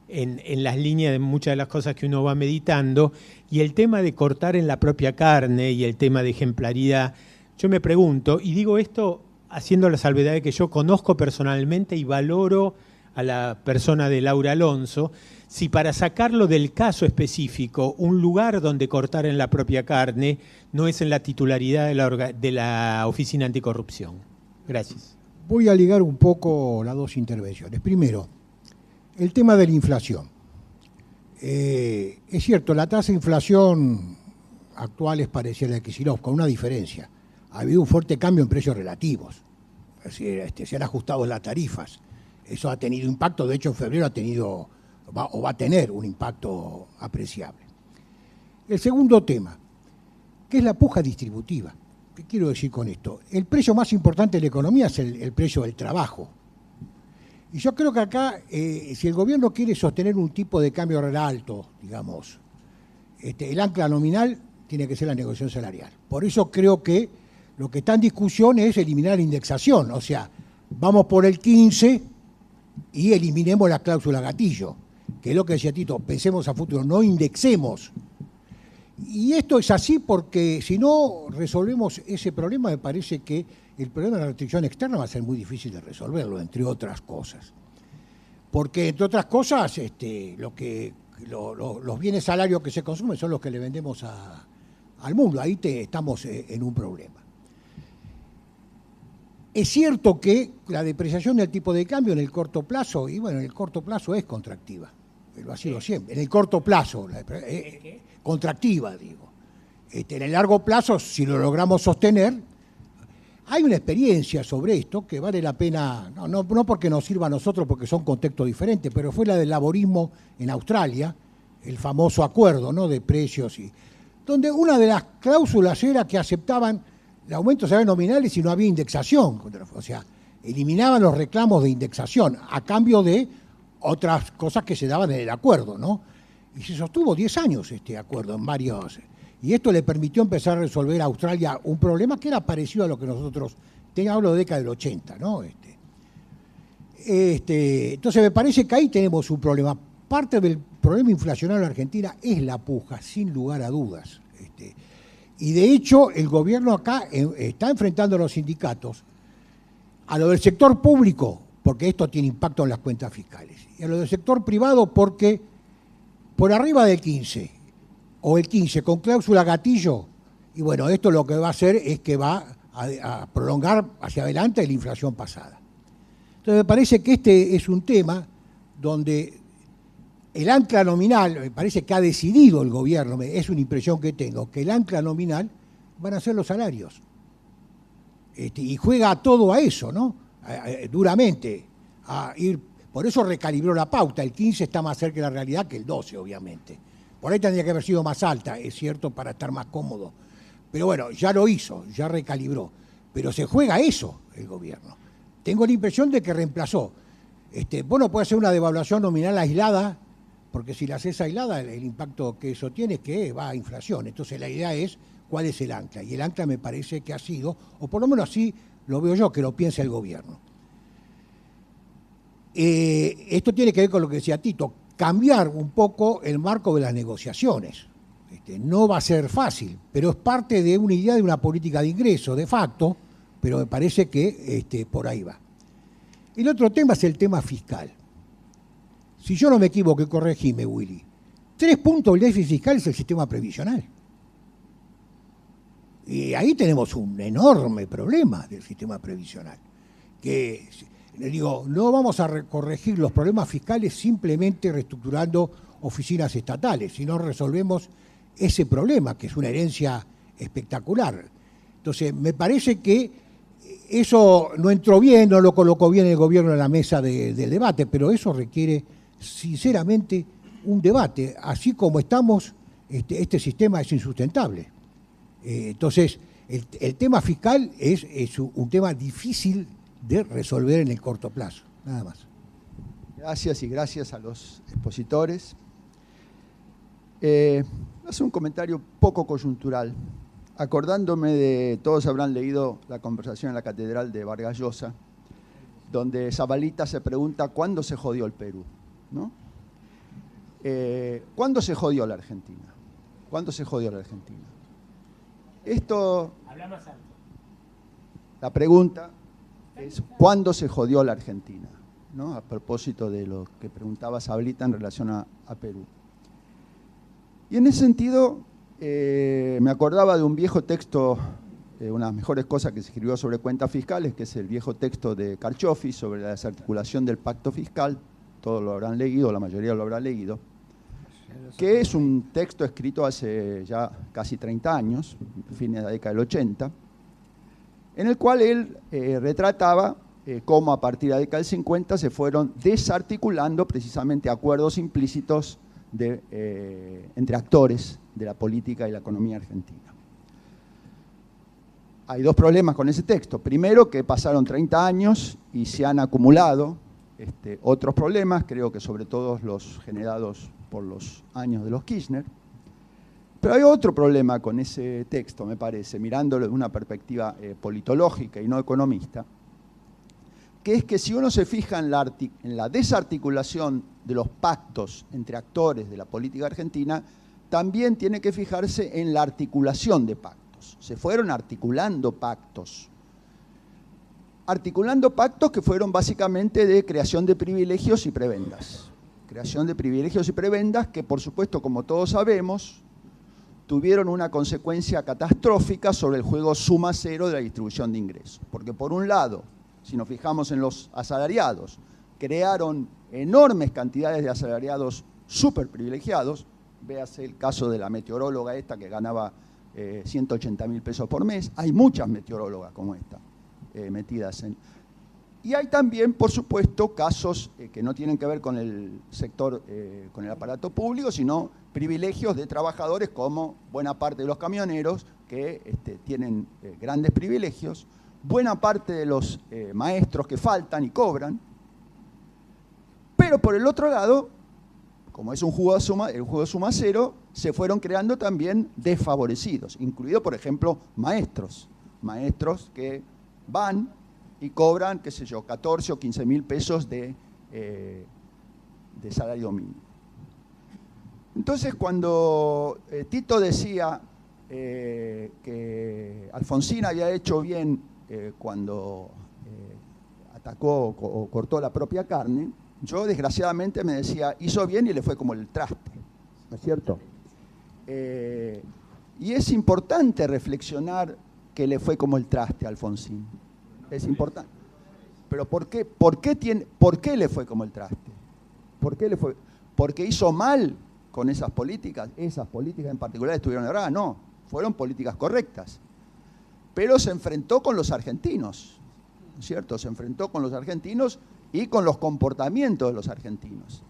en las líneas de muchas de las cosas que uno va meditando, y el tema de cortar en la propia carne y el tema de ejemplaridad, yo me pregunto, y digo esto haciendo la salvedad de que yo conozco personalmente y valoro a la persona de Laura Alonso, si para sacarlo del caso específico, un lugar donde cortar en la propia carne no es en la titularidad de la Oficina Anticorrupción. Gracias. Voy a ligar un poco las dos intervenciones. Primero, el tema de la inflación. Es cierto, la tasa de inflación actual es parecida a la de Kicillof, con una diferencia. Ha habido un fuerte cambio en precios relativos. Es decir, se han ajustado las tarifas. Eso ha tenido impacto, de hecho en febrero va a tener un impacto apreciable. El segundo tema, que es la puja distributiva. ¿Qué quiero decir con esto? El precio más importante de la economía es el precio del trabajo. Y yo creo que acá, si el gobierno quiere sostener un tipo de cambio real alto, digamos, el ancla nominal tiene que ser la negociación salarial. Por eso creo que lo que está en discusión es eliminar la indexación. O sea, vamos por el 15 y eliminemos la cláusula gatillo, que es lo que decía Tito, pensemos a futuro, no indexemos. Y esto es así porque si no resolvemos ese problema, me parece que el problema de la restricción externa va a ser muy difícil de resolverlo, entre otras cosas. Porque, entre otras cosas, los bienes salarios que se consumen son los que le vendemos al mundo. Ahí estamos en un problema. Es cierto que la depreciación del tipo de cambio en el corto plazo, y bueno, en el corto plazo es contractiva, lo ha sido siempre. En el corto plazo, contractiva, digo. En el largo plazo, si lo logramos sostener, hay una experiencia sobre esto que vale la pena, no porque nos sirva a nosotros, porque son contextos diferentes, pero fue la del laborismo en Australia, el famoso acuerdo, ¿no?, de precios, donde una de las cláusulas era que aceptaban el aumento de salarios nominales y no había indexación. O sea, eliminaban los reclamos de indexación a cambio de otras cosas que se daban en el acuerdo, ¿no? Y se sostuvo 10 años este acuerdo en varios. Y esto le permitió empezar a resolver a Australia un problema que era parecido a lo que nosotros, hablo de década del 80, ¿no? Entonces me parece que ahí tenemos un problema. Parte del problema inflacionario en la Argentina es la puja, sin lugar a dudas. Y de hecho el gobierno acá está enfrentando a los sindicatos, a lo del sector público, porque esto tiene impacto en las cuentas fiscales, y a lo del sector privado porque por arriba del 15 o el 15 con cláusula gatillo, y bueno, esto lo que va a hacer es que va a prolongar hacia adelante la inflación pasada. Entonces me parece que este es un tema donde el ancla nominal, me parece que ha decidido el gobierno, es una impresión que tengo, que el ancla nominal van a ser los salarios. Y juega todo a eso, ¿no? Duramente. Por eso recalibró la pauta. El 15 está más cerca de la realidad que el 12, obviamente. Por ahí tendría que haber sido más alta, es cierto, para estar más cómodo. Pero bueno, ya lo hizo, ya recalibró. Pero se juega eso el gobierno. Tengo la impresión de que reemplazó. Bueno, puede ser una devaluación nominal aislada, porque si la haces aislada, el impacto que eso tiene es que va a inflación. Entonces la idea es cuál es el ancla. Y el ancla me parece que ha sido, o por lo menos así lo veo yo, que lo piensa el gobierno. Esto tiene que ver con lo que decía Tito, cambiar un poco el marco de las negociaciones. No va a ser fácil, pero es parte de una idea de una política de ingreso, de facto, pero me parece que por ahí va. El otro tema es el tema fiscal. Si yo no me equivoco, corregime, Willy, 3 puntos del déficit fiscal es el sistema previsional. Y ahí tenemos un enorme problema del sistema previsional. Que, les digo, no vamos a corregir los problemas fiscales simplemente reestructurando oficinas estatales, sino resolvemos ese problema, que es una herencia espectacular. Entonces, me parece que eso no entró bien, no lo colocó bien el gobierno en la mesa del debate, pero eso requiere, sinceramente, un debate. Así como estamos, este sistema es insustentable. Entonces, el tema fiscal es un tema difícil de resolver en el corto plazo, nada más. Gracias y gracias a los expositores. Hace un comentario poco coyuntural, acordándome de, todos habrán leído la conversación en la Catedral de Vargas Llosa, donde Zabalita se pregunta ¿cuándo se jodió el Perú? ¿No? ¿Cuándo se jodió la Argentina? ¿Cuándo se jodió la Argentina? Esto, Habla más alto. la pregunta es ¿cuándo se jodió la Argentina? ¿No? A propósito de lo que preguntaba Zabalita en relación a Perú. Y en ese sentido, me acordaba de un viejo texto, una de las mejores cosas que se escribió sobre cuentas fiscales, que es el viejo texto de Carchoffi sobre la desarticulación del pacto fiscal. Todos lo habrán leído, la mayoría lo habrá leído, que es un texto escrito hace ya casi 30 años, fines de la década del 80, en el cual él retrataba cómo a partir de la década del 50 se fueron desarticulando precisamente acuerdos implícitos entre actores de la política y la economía argentina. Hay dos problemas con ese texto. Primero, que pasaron 30 años y se han acumulado otros problemas, creo que sobre todo los generados por los años de los Kirchner. Pero hay otro problema con ese texto, me parece, mirándolo de una perspectiva politológica y no economista, que es que si uno se fija en la desarticulación de los pactos entre actores de la política argentina, también tiene que fijarse en la articulación de pactos. Se fueron articulando pactos. Articulando pactos que fueron básicamente de creación de privilegios y prebendas. Creación de privilegios y prebendas que, por supuesto, como todos sabemos, tuvieron una consecuencia catastrófica sobre el juego suma cero de la distribución de ingresos. Porque por un lado, si nos fijamos en los asalariados, crearon enormes cantidades de asalariados súper privilegiados. Véase el caso de la meteoróloga esta que ganaba 180.000 pesos por mes. Hay muchas meteorólogas como esta metidas en... Y hay también, por supuesto, casos que no tienen que ver con el sector, con el aparato público, sino privilegios de trabajadores como buena parte de los camioneros que tienen grandes privilegios, buena parte de los maestros que faltan y cobran, pero por el otro lado, como es un juego de suma, el juego de suma cero, se fueron creando también desfavorecidos, incluido, por ejemplo, maestros que van y cobran, qué sé yo, 14 o 15.000 pesos de salario mínimo. Entonces, cuando Tito decía que Alfonsín había hecho bien cuando atacó o cortó la propia carne, yo desgraciadamente me decía, hizo bien y le fue como el traste, ¿no es cierto? Y es importante reflexionar que le fue como el traste a Alfonsín. Es importante. Pero ¿por qué le fue como el traste? ¿Por qué le fue? ¿Porque hizo mal con esas políticas? Esas políticas en particular estuvieron erradas. No, fueron políticas correctas. Pero se enfrentó con los argentinos, ¿no es cierto? Se enfrentó con los argentinos y con los comportamientos de los argentinos.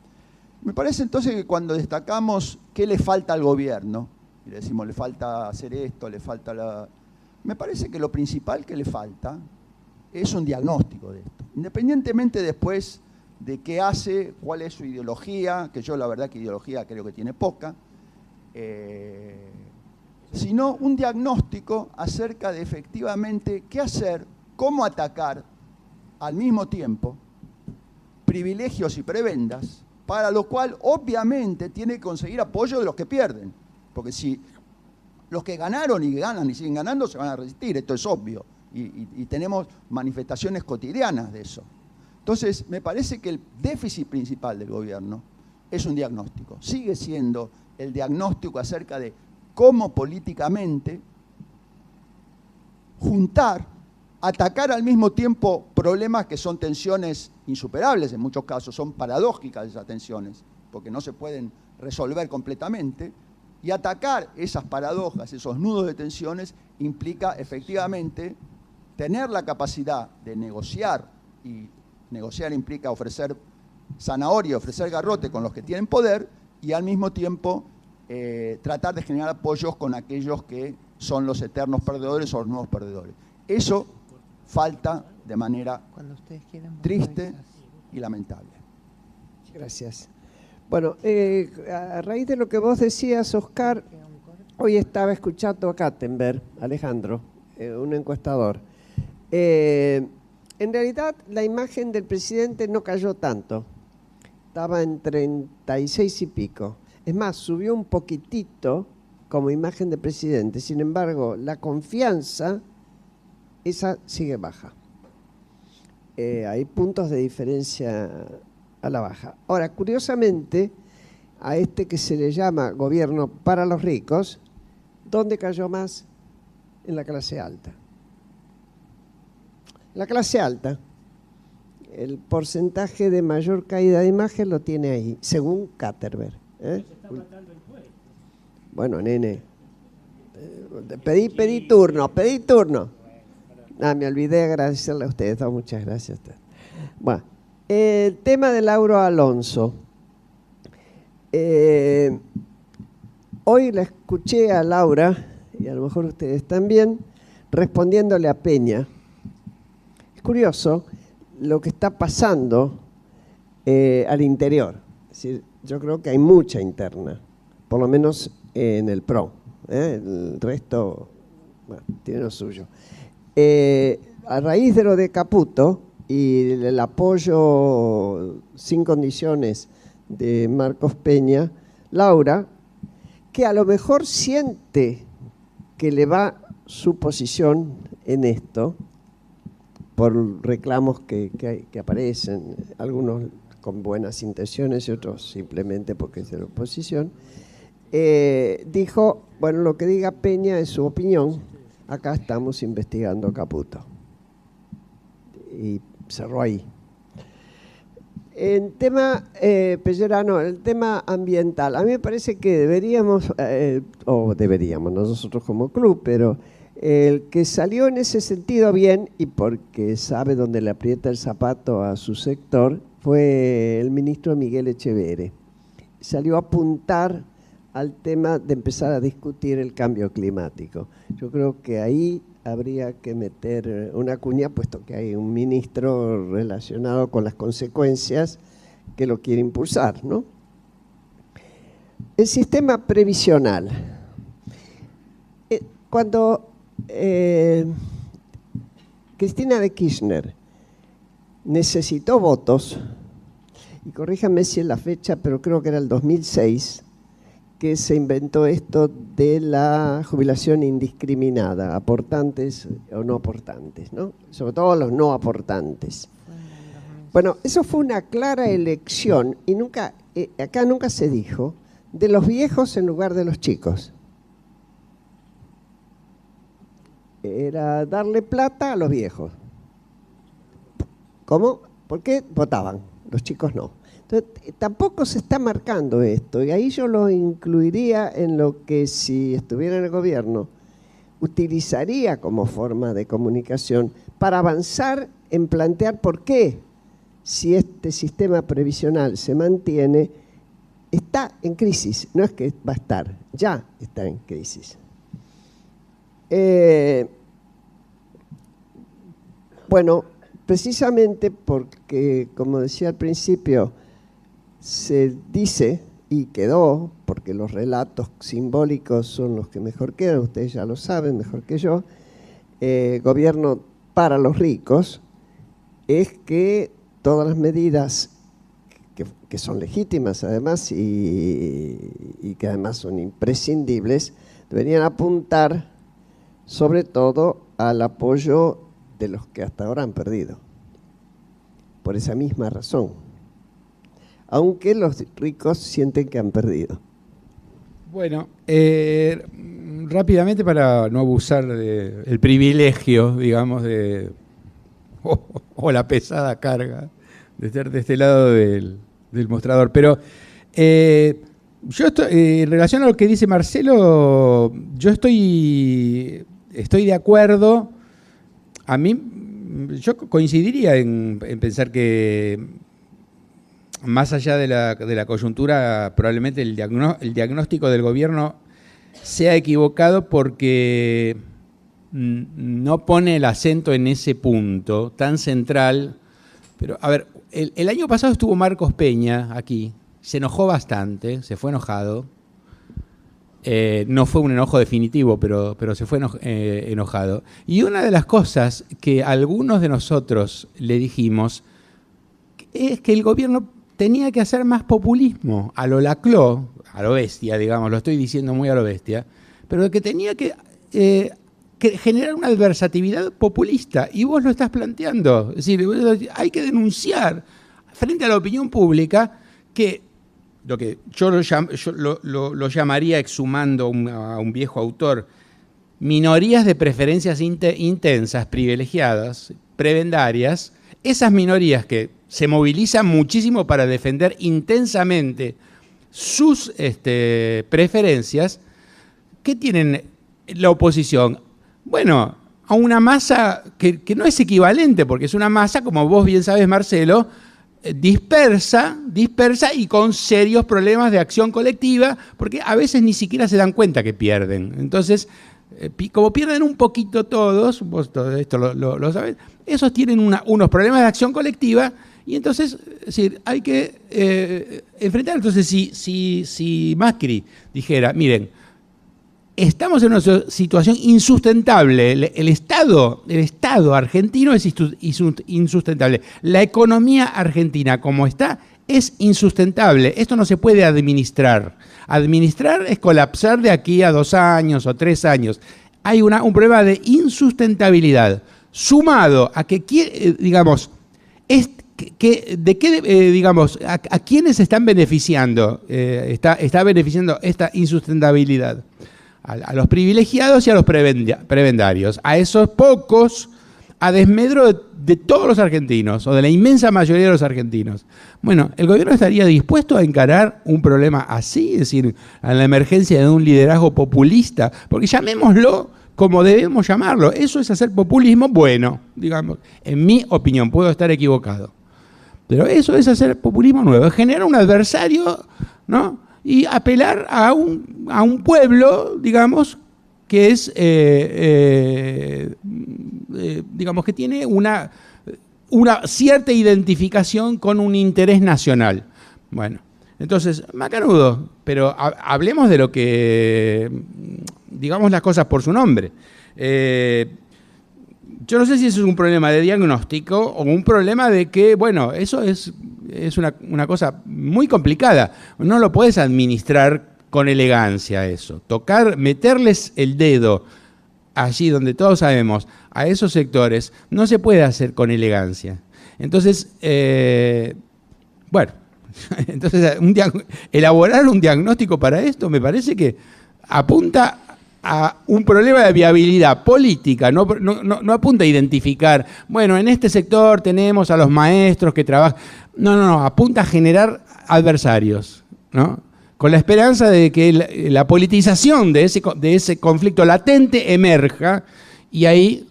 Me parece entonces que cuando destacamos qué le falta al gobierno, y le decimos le falta hacer esto, le falta la... Me parece que lo principal que le falta es un diagnóstico de esto. Independientemente después de qué hace, cuál es su ideología, que yo la verdad que ideología creo que tiene poca, sino un diagnóstico acerca de efectivamente qué hacer, cómo atacar al mismo tiempo privilegios y prebendas, para lo cual obviamente tiene que conseguir apoyo de los que pierden. Porque si los que ganaron y ganan y siguen ganando se van a resistir, esto es obvio. Y tenemos manifestaciones cotidianas de eso. Entonces, me parece que el déficit principal del gobierno es un diagnóstico. Sigue siendo el diagnóstico acerca de cómo políticamente juntar, atacar al mismo tiempo problemas que son tensiones insuperables, en muchos casos son paradójicas esas tensiones, porque no se pueden resolver completamente, y atacar esas paradojas, esos nudos de tensiones, implica efectivamente tener la capacidad de negociar, y negociar implica ofrecer zanahoria, ofrecer garrote con los que tienen poder, y al mismo tiempo tratar de generar apoyos con aquellos que son los eternos perdedores o los nuevos perdedores. Eso falta de manera triste y lamentable. Gracias. Bueno, a raíz de lo que vos decías, Oscar, hoy estaba escuchando a Kattenberg, Alejandro, un encuestador. En realidad, la imagen del presidente no cayó tanto. Estaba en 36 y pico. Es más, subió un poquitito como imagen de presidente. Sin embargo, la confianza, esa sigue baja. Hay puntos de diferencia a la baja. Ahora, curiosamente, a este que se le llama gobierno para los ricos, ¿dónde cayó más? En la clase alta. La clase alta, el porcentaje de mayor caída de imagen lo tiene ahí, según Kattenberg. Bueno, nene, pedí turno. Me olvidé de agradecerle a ustedes, muchas gracias a ustedes. Bueno, el tema de Lauro Alonso. Hoy la escuché a Laura, y a lo mejor ustedes también, respondiéndole a Peña. Es curioso lo que está pasando al interior. Es decir, yo creo que hay mucha interna, por lo menos en el PRO. El resto, bueno, tiene lo suyo. A raíz de lo de Caputo y el apoyo sin condiciones de Marcos Peña, Laura, que a lo mejor siente que le va su posición en esto, por reclamos que aparecen, algunos con buenas intenciones y otros simplemente porque es de la oposición, dijo, bueno, lo que diga Peña es su opinión, acá estamos investigando a Caputo. Y cerró ahí. En tema, Pellerano, el tema ambiental, a mí me parece que deberíamos, nosotros como club, pero el que salió en ese sentido bien, y porque sabe dónde le aprieta el zapato a su sector, fue el ministro Miguel Echeverre. Salió a apuntar al tema de empezar a discutir el cambio climático. Yo creo que ahí habría que meter una cuña, puesto que hay un ministro relacionado con las consecuencias que lo quiere impulsar, ¿no? El sistema previsional. Cuando Cristina de Kirchner necesitó votos, y corríjame si es la fecha, pero creo que era el 2006, que se inventó esto de la jubilación indiscriminada, aportantes o no aportantes, ¿no? Sobre todo los no aportantes. Bueno, eso fue una clara elección y acá nunca se dijo de los viejos en lugar de los chicos. Era darle plata a los viejos. ¿Cómo? ¿Por qué votaban? Los chicos no. Entonces, tampoco se está marcando esto, y ahí yo lo incluiría en lo que, si estuviera en el gobierno, utilizaría como forma de comunicación para avanzar en plantear por qué, si este sistema previsional se mantiene, está en crisis. No es que va a estar, ya está en crisis. Bueno, precisamente porque, como decía al principio, se dice, y quedó, porque los relatos simbólicos son los que mejor quedan, ustedes ya lo saben mejor que yo, gobierno para los ricos, es que todas las medidas que son legítimas además y que además son imprescindibles, deberían apuntar sobre todo al apoyo de los que hasta ahora han perdido, por esa misma razón. Aunque los ricos sienten que han perdido. Bueno, rápidamente para no abusar del privilegio, digamos, o la pesada carga de estar de este lado del mostrador. Pero yo en relación a lo que dice Marcelo, yo estoy de acuerdo. A mí, yo coincidiría en pensar que más allá de la coyuntura, probablemente el diagnóstico del gobierno sea equivocado porque no pone el acento en ese punto tan central. Pero, a ver, el año pasado estuvo Marcos Peña aquí, se enojó bastante, se fue enojado. No fue un enojo definitivo, pero se fue enojado. Y una de las cosas que algunos de nosotros le dijimos es que el gobierno tenía que hacer más populismo a lo Laclau, a lo bestia, digamos, lo estoy diciendo muy a lo bestia, pero que tenía que generar una adversatividad populista, y vos lo estás planteando. Es decir, hay que denunciar frente a la opinión pública que lo que yo lo llamaría, exhumando a un viejo autor, minorías de preferencias intensas, privilegiadas, prebendarias, esas minorías que se movilizan muchísimo para defender intensamente sus preferencias. ¿Qué tienen la oposición? Bueno, a una masa que no es equivalente, porque es una masa, como vos bien sabes, Marcelo, dispersa y con serios problemas de acción colectiva, porque a veces ni siquiera se dan cuenta que pierden. Entonces, como pierden un poquito todos, vos todo esto lo sabés, esos tienen unos problemas de acción colectiva, y entonces, es decir, hay que enfrentar. Entonces, si Macri dijera, miren, estamos en una situación insustentable, el Estado argentino es insustentable, la economía argentina como está es insustentable, esto no se puede administrar. Administrar es colapsar de aquí a 2 años o 3 años. Hay un problema de insustentabilidad, sumado a que, digamos, ¿a quiénes están beneficiando? Está beneficiando esta insustentabilidad. A los privilegiados y a los prebendarios. A esos pocos, a desmedro de todos los argentinos, o de la inmensa mayoría de los argentinos. Bueno, ¿el gobierno estaría dispuesto a encarar un problema así? Es decir, a la emergencia de un liderazgo populista, porque llamémoslo como debemos llamarlo. Eso es hacer populismo bueno, digamos, en mi opinión, puedo estar equivocado. Pero eso es hacer populismo nuevo, es generar un adversario, ¿no? Y apelar a un pueblo, digamos, que es, digamos, que tiene una cierta identificación con un interés nacional. Bueno, entonces, macanudo, pero hablemos de lo que, digamos las cosas por su nombre. Yo no sé si eso es un problema de diagnóstico o un problema de que, bueno, eso es una cosa muy complicada. No lo puedes administrar con elegancia eso. Meterles el dedo allí donde todos sabemos, a esos sectores, no se puede hacer con elegancia. Entonces, bueno, entonces elaborar un diagnóstico para esto me parece que apunta a un problema de viabilidad política, no apunta a identificar, bueno, en este sector tenemos a los maestros que trabajan. No, apunta a generar adversarios, ¿no? Con la esperanza de que la politización de ese conflicto latente emerja y ahí,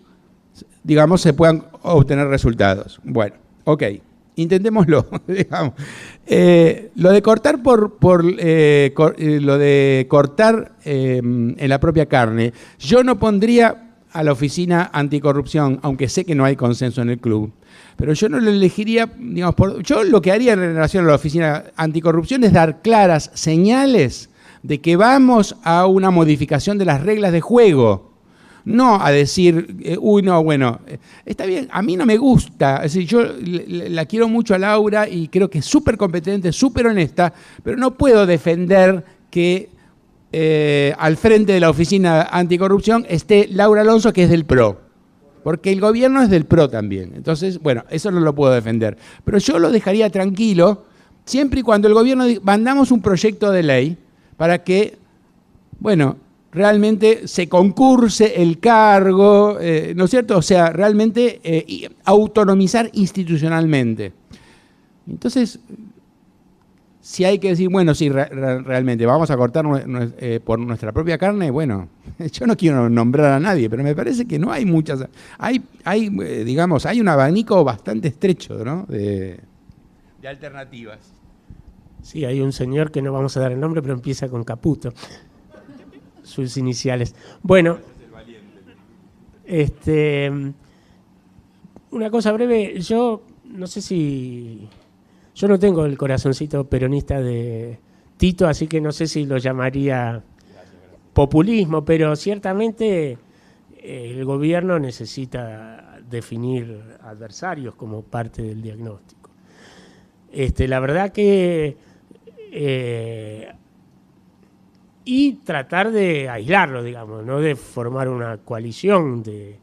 digamos, se puedan obtener resultados. Bueno, ok. Intentémoslo, digamos. Lo de cortar en la propia carne, yo no pondría a la oficina anticorrupción, aunque sé que no hay consenso en el club, pero yo no lo elegiría, digamos, yo lo que haría en relación a la oficina anticorrupción es dar claras señales de que vamos a una modificación de las reglas de juego. No a decir, está bien, a mí no me gusta, es decir, yo la quiero mucho a Laura y creo que es súper competente, súper honesta, pero no puedo defender que al frente de la oficina anticorrupción esté Laura Alonso, que es del PRO, porque el gobierno es del PRO también. Entonces, bueno, eso no lo puedo defender, pero yo lo dejaría tranquilo siempre y cuando el gobierno mandamos un proyecto de ley para que, bueno, realmente se concurse el cargo, ¿no es cierto? O sea, realmente autonomizar institucionalmente. Entonces, si hay que decir, bueno, sí, realmente vamos a cortar por nuestra propia carne, bueno, yo no quiero nombrar a nadie, pero me parece que no hay muchas. Digamos, hay un abanico bastante estrecho, ¿no? de alternativas. Sí, hay un señor que no vamos a dar el nombre, pero empieza con Caputo. Sus iniciales. Bueno, una cosa breve, yo no sé si... Yo no tengo el corazoncito peronista de Tito, así que no sé si lo llamaría populismo, pero ciertamente el gobierno necesita definir adversarios como parte del diagnóstico. La verdad que... y tratar de aislarlo, digamos, no de formar una coalición de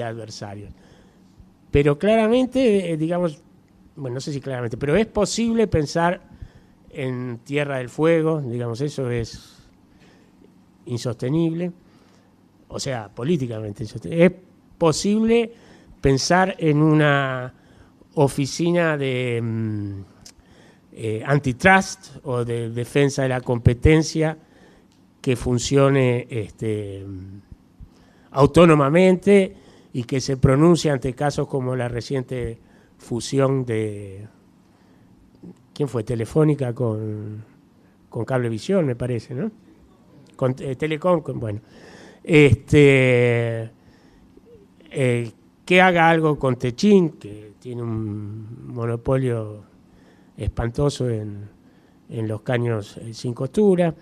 adversarios. Pero claramente, digamos... Bueno, no sé si claramente, pero es posible pensar en Tierra del Fuego, digamos, eso es insostenible, o sea, políticamente insostenible. Es posible pensar en una oficina de antitrust o de defensa de la competencia que funcione autónomamente y que se pronuncie ante casos como la reciente fusión de, ¿quién fue? Telefónica con Cablevisión, me parece, ¿no? Con Telecom, bueno. Que haga algo con Techín, que tiene un monopolio espantoso en los caños sin costura,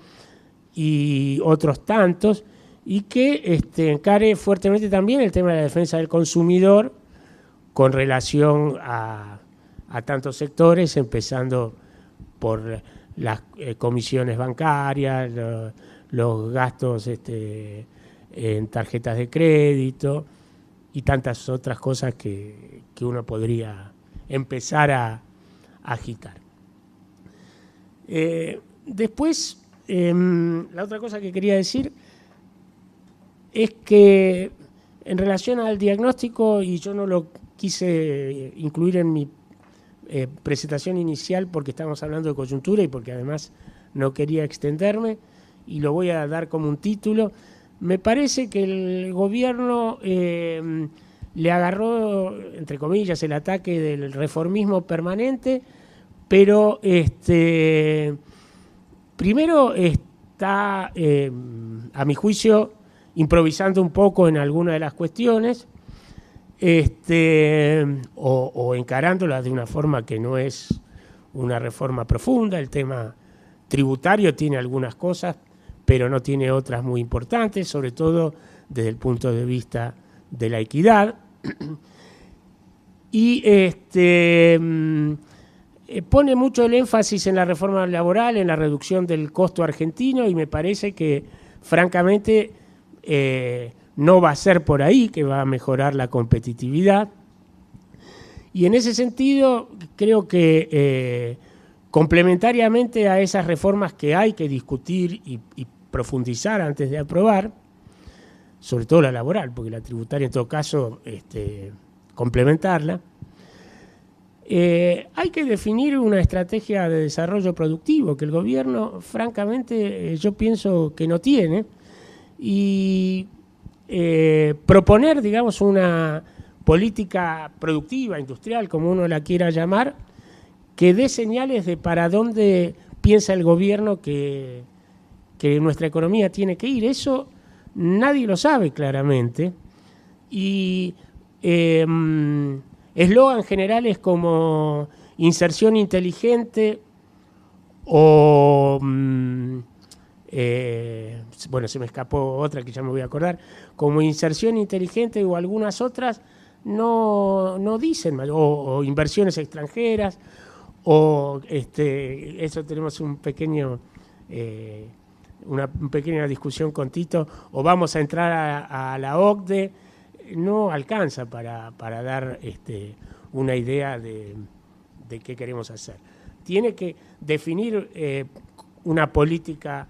y otros tantos, y que encare fuertemente también el tema de la defensa del consumidor, con relación a tantos sectores, empezando por las comisiones bancarias, los gastos en tarjetas de crédito y tantas otras cosas que uno podría empezar a agitar. Después, la otra cosa que quería decir es que en relación al diagnóstico, y yo no lo quise incluir en mi presentación inicial porque estamos hablando de coyuntura y porque además no quería extenderme, y lo voy a dar como un título. Me parece que el gobierno le agarró, entre comillas, el ataque del reformismo permanente, pero primero está, a mi juicio, improvisando un poco en alguna de las cuestiones, o encarándolas de una forma que no es una reforma profunda. El tema tributario tiene algunas cosas, pero no tiene otras muy importantes, sobre todo desde el punto de vista de la equidad. Y pone mucho el énfasis en la reforma laboral, en la reducción del costo argentino, y me parece que, francamente, no va a ser por ahí que va a mejorar la competitividad. Y en ese sentido, creo que complementariamente a esas reformas que hay que discutir y profundizar antes de aprobar, sobre todo la laboral, porque la tributaria en todo caso complementarla, hay que definir una estrategia de desarrollo productivo que el gobierno, francamente, yo pienso que no tiene, y proponer, digamos, una política productiva, industrial, como uno la quiera llamar, que dé señales de para dónde piensa el gobierno que nuestra economía tiene que ir. Eso nadie lo sabe claramente, y eslogan generales como inserción inteligente o bueno, se me escapó otra que ya me voy a acordar, como inserción inteligente, o algunas otras no dicen, o inversiones extranjeras, o eso tenemos una pequeña discusión con Tito, o vamos a entrar a la OCDE. No alcanza para dar una idea de qué queremos hacer. Tiene que definir una política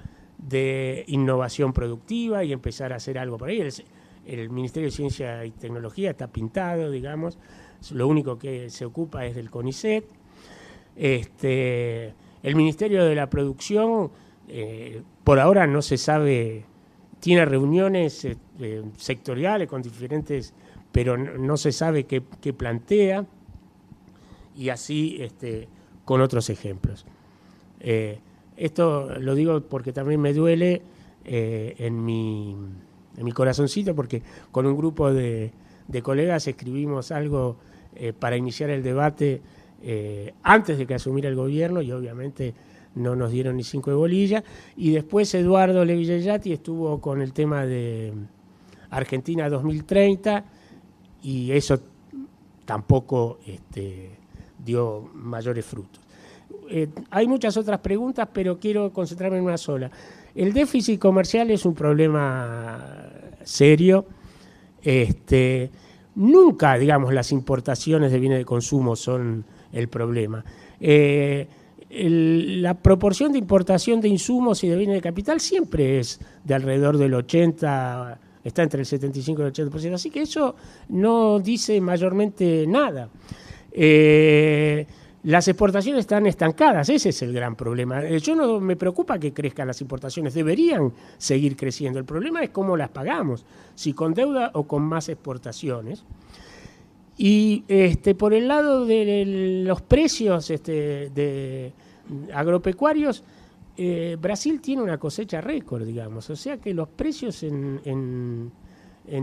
de innovación productiva y empezar a hacer algo por ahí. El Ministerio de Ciencia y Tecnología está pintado, digamos, lo único que se ocupa es del CONICET. El Ministerio de la Producción, por ahora no se sabe, tiene reuniones sectoriales con diferentes, pero no se sabe qué plantea, y así con otros ejemplos. Esto lo digo porque también me duele en mi corazoncito, porque con un grupo de colegas escribimos algo para iniciar el debate antes de que asumiera el gobierno, y obviamente no nos dieron ni 5 de bolilla, y después Eduardo Levillellati estuvo con el tema de Argentina 2030, y eso tampoco dio mayores frutos. Hay muchas otras preguntas, pero quiero concentrarme en una sola. El déficit comercial es un problema serio. Nunca, digamos, las importaciones de bienes de consumo son el problema. La proporción de importación de insumos y de bienes de capital siempre es de alrededor del 80%, está entre el 75 y el 80%, así que eso no dice mayormente nada. Las exportaciones están estancadas, ese es el gran problema. Yo no me preocupa que crezcan las importaciones, deberían seguir creciendo. El problema es cómo las pagamos, si con deuda o con más exportaciones. Y por el lado de los precios de agropecuarios, Brasil tiene una cosecha récord, digamos, o sea que los precios en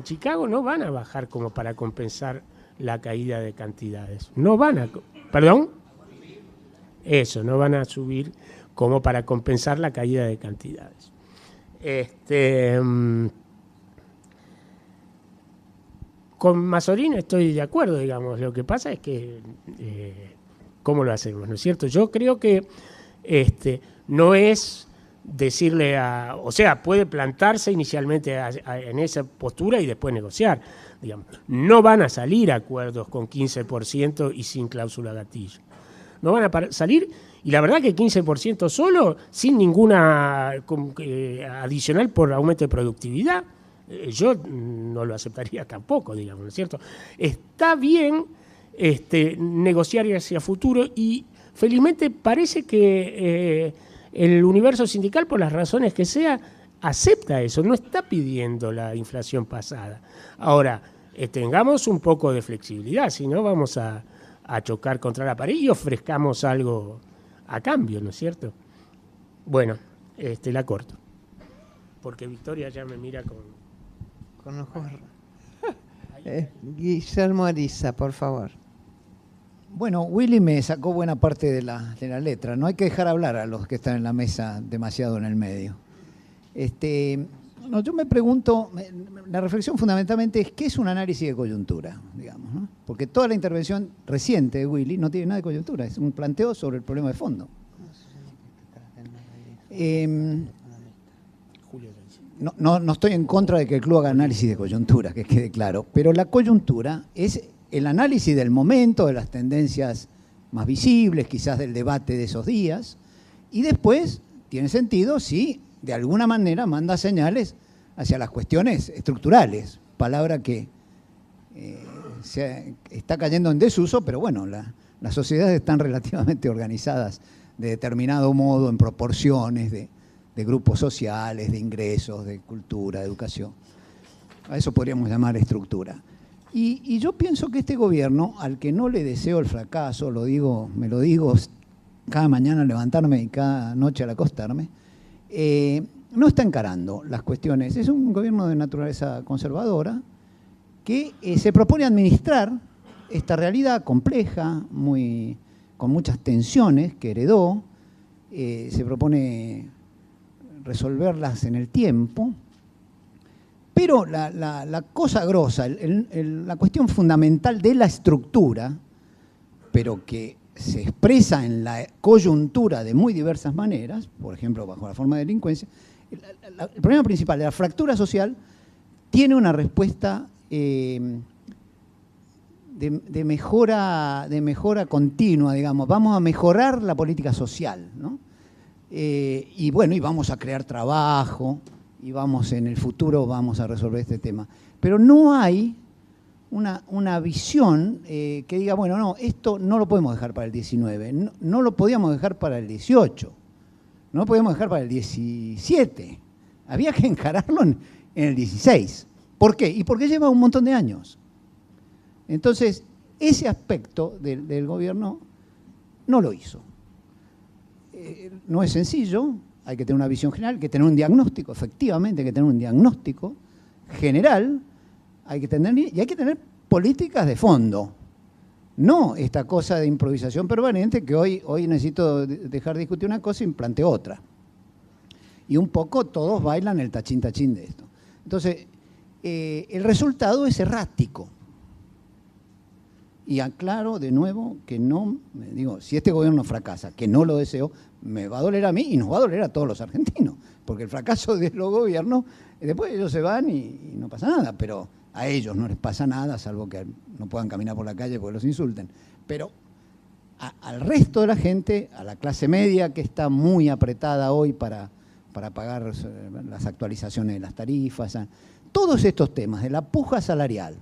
Chicago no van a bajar como para compensar la caída de cantidades. No van a... ¿Perdón? Eso, no van a subir como para compensar la caída de cantidades. Con Mazzorini estoy de acuerdo, digamos. Lo que pasa es que ¿cómo lo hacemos? ¿No es cierto? Yo creo que no es decirle o sea, puede plantarse inicialmente en esa postura y después negociar. Digamos. No van a salir acuerdos con 15% y sin cláusula gatillo. No van a salir, y la verdad que 15% solo, sin ninguna adicional por aumento de productividad, yo no lo aceptaría tampoco, digamos, ¿no es cierto? Está bien negociar hacia futuro, y felizmente parece que el universo sindical, por las razones que sea, acepta eso, no está pidiendo la inflación pasada. Ahora, tengamos un poco de flexibilidad, si no vamos a chocar contra la pared y ofrezcamos algo a cambio, ¿no es cierto? Bueno, la corto, porque Victoria ya me mira con ojos. Guillermo Ariza, por favor. Bueno, Willy me sacó buena parte de la letra. No hay que dejar hablar a los que están en la mesa demasiado en el medio. No, yo me pregunto, la reflexión fundamentalmente es ¿qué es un análisis de coyuntura? Digamos, ¿no? Porque toda la intervención reciente de Willy no tiene nada de coyuntura, es un planteo sobre el problema de fondo. No estoy en contra de que el club haga análisis de coyuntura, que quede claro, pero la coyuntura es el análisis del momento, de las tendencias más visibles, quizás del debate de esos días, y después tiene sentido si de alguna manera manda señales hacia las cuestiones estructurales, palabra que está cayendo en desuso, pero bueno, las sociedades están relativamente organizadas de determinado modo, en proporciones de grupos sociales, de ingresos, de cultura, de educación. A eso podríamos llamar estructura. Y yo pienso que este gobierno, al que no le deseo el fracaso, me lo digo cada mañana al levantarme y cada noche al acostarme, no está encarando las cuestiones. Es un gobierno de naturaleza conservadora que se propone administrar esta realidad compleja, con muchas tensiones que heredó, se propone resolverlas en el tiempo, pero la cosa grosa, la cuestión fundamental de la estructura, pero que se expresa en la coyuntura de muy diversas maneras, por ejemplo, bajo la forma de delincuencia, el problema principal de la fractura social tiene una respuesta de mejora continua, digamos. Vamos a mejorar la política social, ¿no? Y bueno, y vamos a crear trabajo, y vamos en el futuro vamos a resolver este tema. Pero no hay una visión que diga, bueno, no, esto no lo podemos dejar para el 19, no lo podíamos dejar para el 18, no lo podíamos dejar para el 17. Había que encararlo en el 16. ¿Por qué? Y porque lleva un montón de años. Entonces, ese aspecto del gobierno no lo hizo. No es sencillo, hay que tener una visión general, hay que tener un diagnóstico, efectivamente hay que tener un diagnóstico general, y hay que tener políticas de fondo, no esta cosa de improvisación permanente que hoy necesito dejar de discutir una cosa y planteo otra. Y un poco todos bailan el tachín tachín de esto. Entonces, el resultado es errático. Y aclaro de nuevo que no, digo, si este gobierno fracasa, que no lo deseo, me va a doler a mí y nos va a doler a todos los argentinos, porque el fracaso de los gobiernos, después ellos se van y no pasa nada, pero a ellos no les pasa nada, salvo que no puedan caminar por la calle porque los insulten. Pero al resto de la gente, a la clase media que está muy apretada hoy para pagar las actualizaciones de las tarifas, todos estos temas de la puja salarial,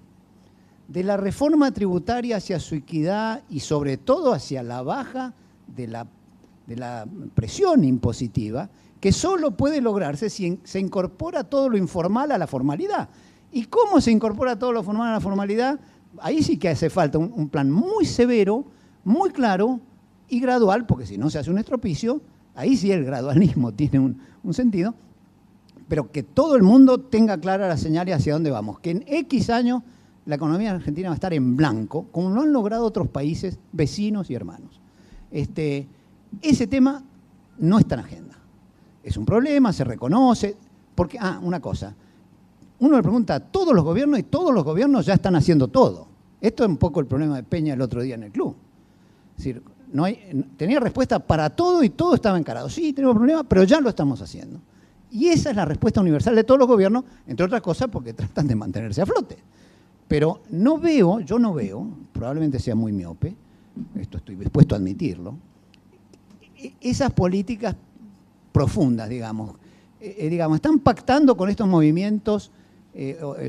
de la reforma tributaria hacia su equidad y sobre todo hacia la baja de la presión impositiva, que solo puede lograrse si se incorpora todo lo informal a la formalidad. ¿Y cómo se incorpora todo lo formal a la formalidad? Ahí sí que hace falta un plan muy severo, muy claro y gradual, porque si no se hace un estropicio, ahí sí el gradualismo tiene un sentido, pero que todo el mundo tenga clara la señal hacia dónde vamos, que en X años la economía argentina va a estar en blanco, como lo han logrado otros países vecinos y hermanos. Ese tema no está en agenda. Es un problema, se reconoce, porque, una cosa, uno le pregunta a todos los gobiernos y todos los gobiernos ya están haciendo todo. Esto es un poco el problema de Peña el otro día en el club. Es decir, tenía respuesta para todo y todo estaba encarado. Sí, tenemos problemas, pero ya lo estamos haciendo. Y esa es la respuesta universal de todos los gobiernos, entre otras cosas porque tratan de mantenerse a flote. Pero yo no veo, probablemente sea muy miope, esto estoy dispuesto a admitirlo, esas políticas profundas, digamos, están pactando con estos movimientos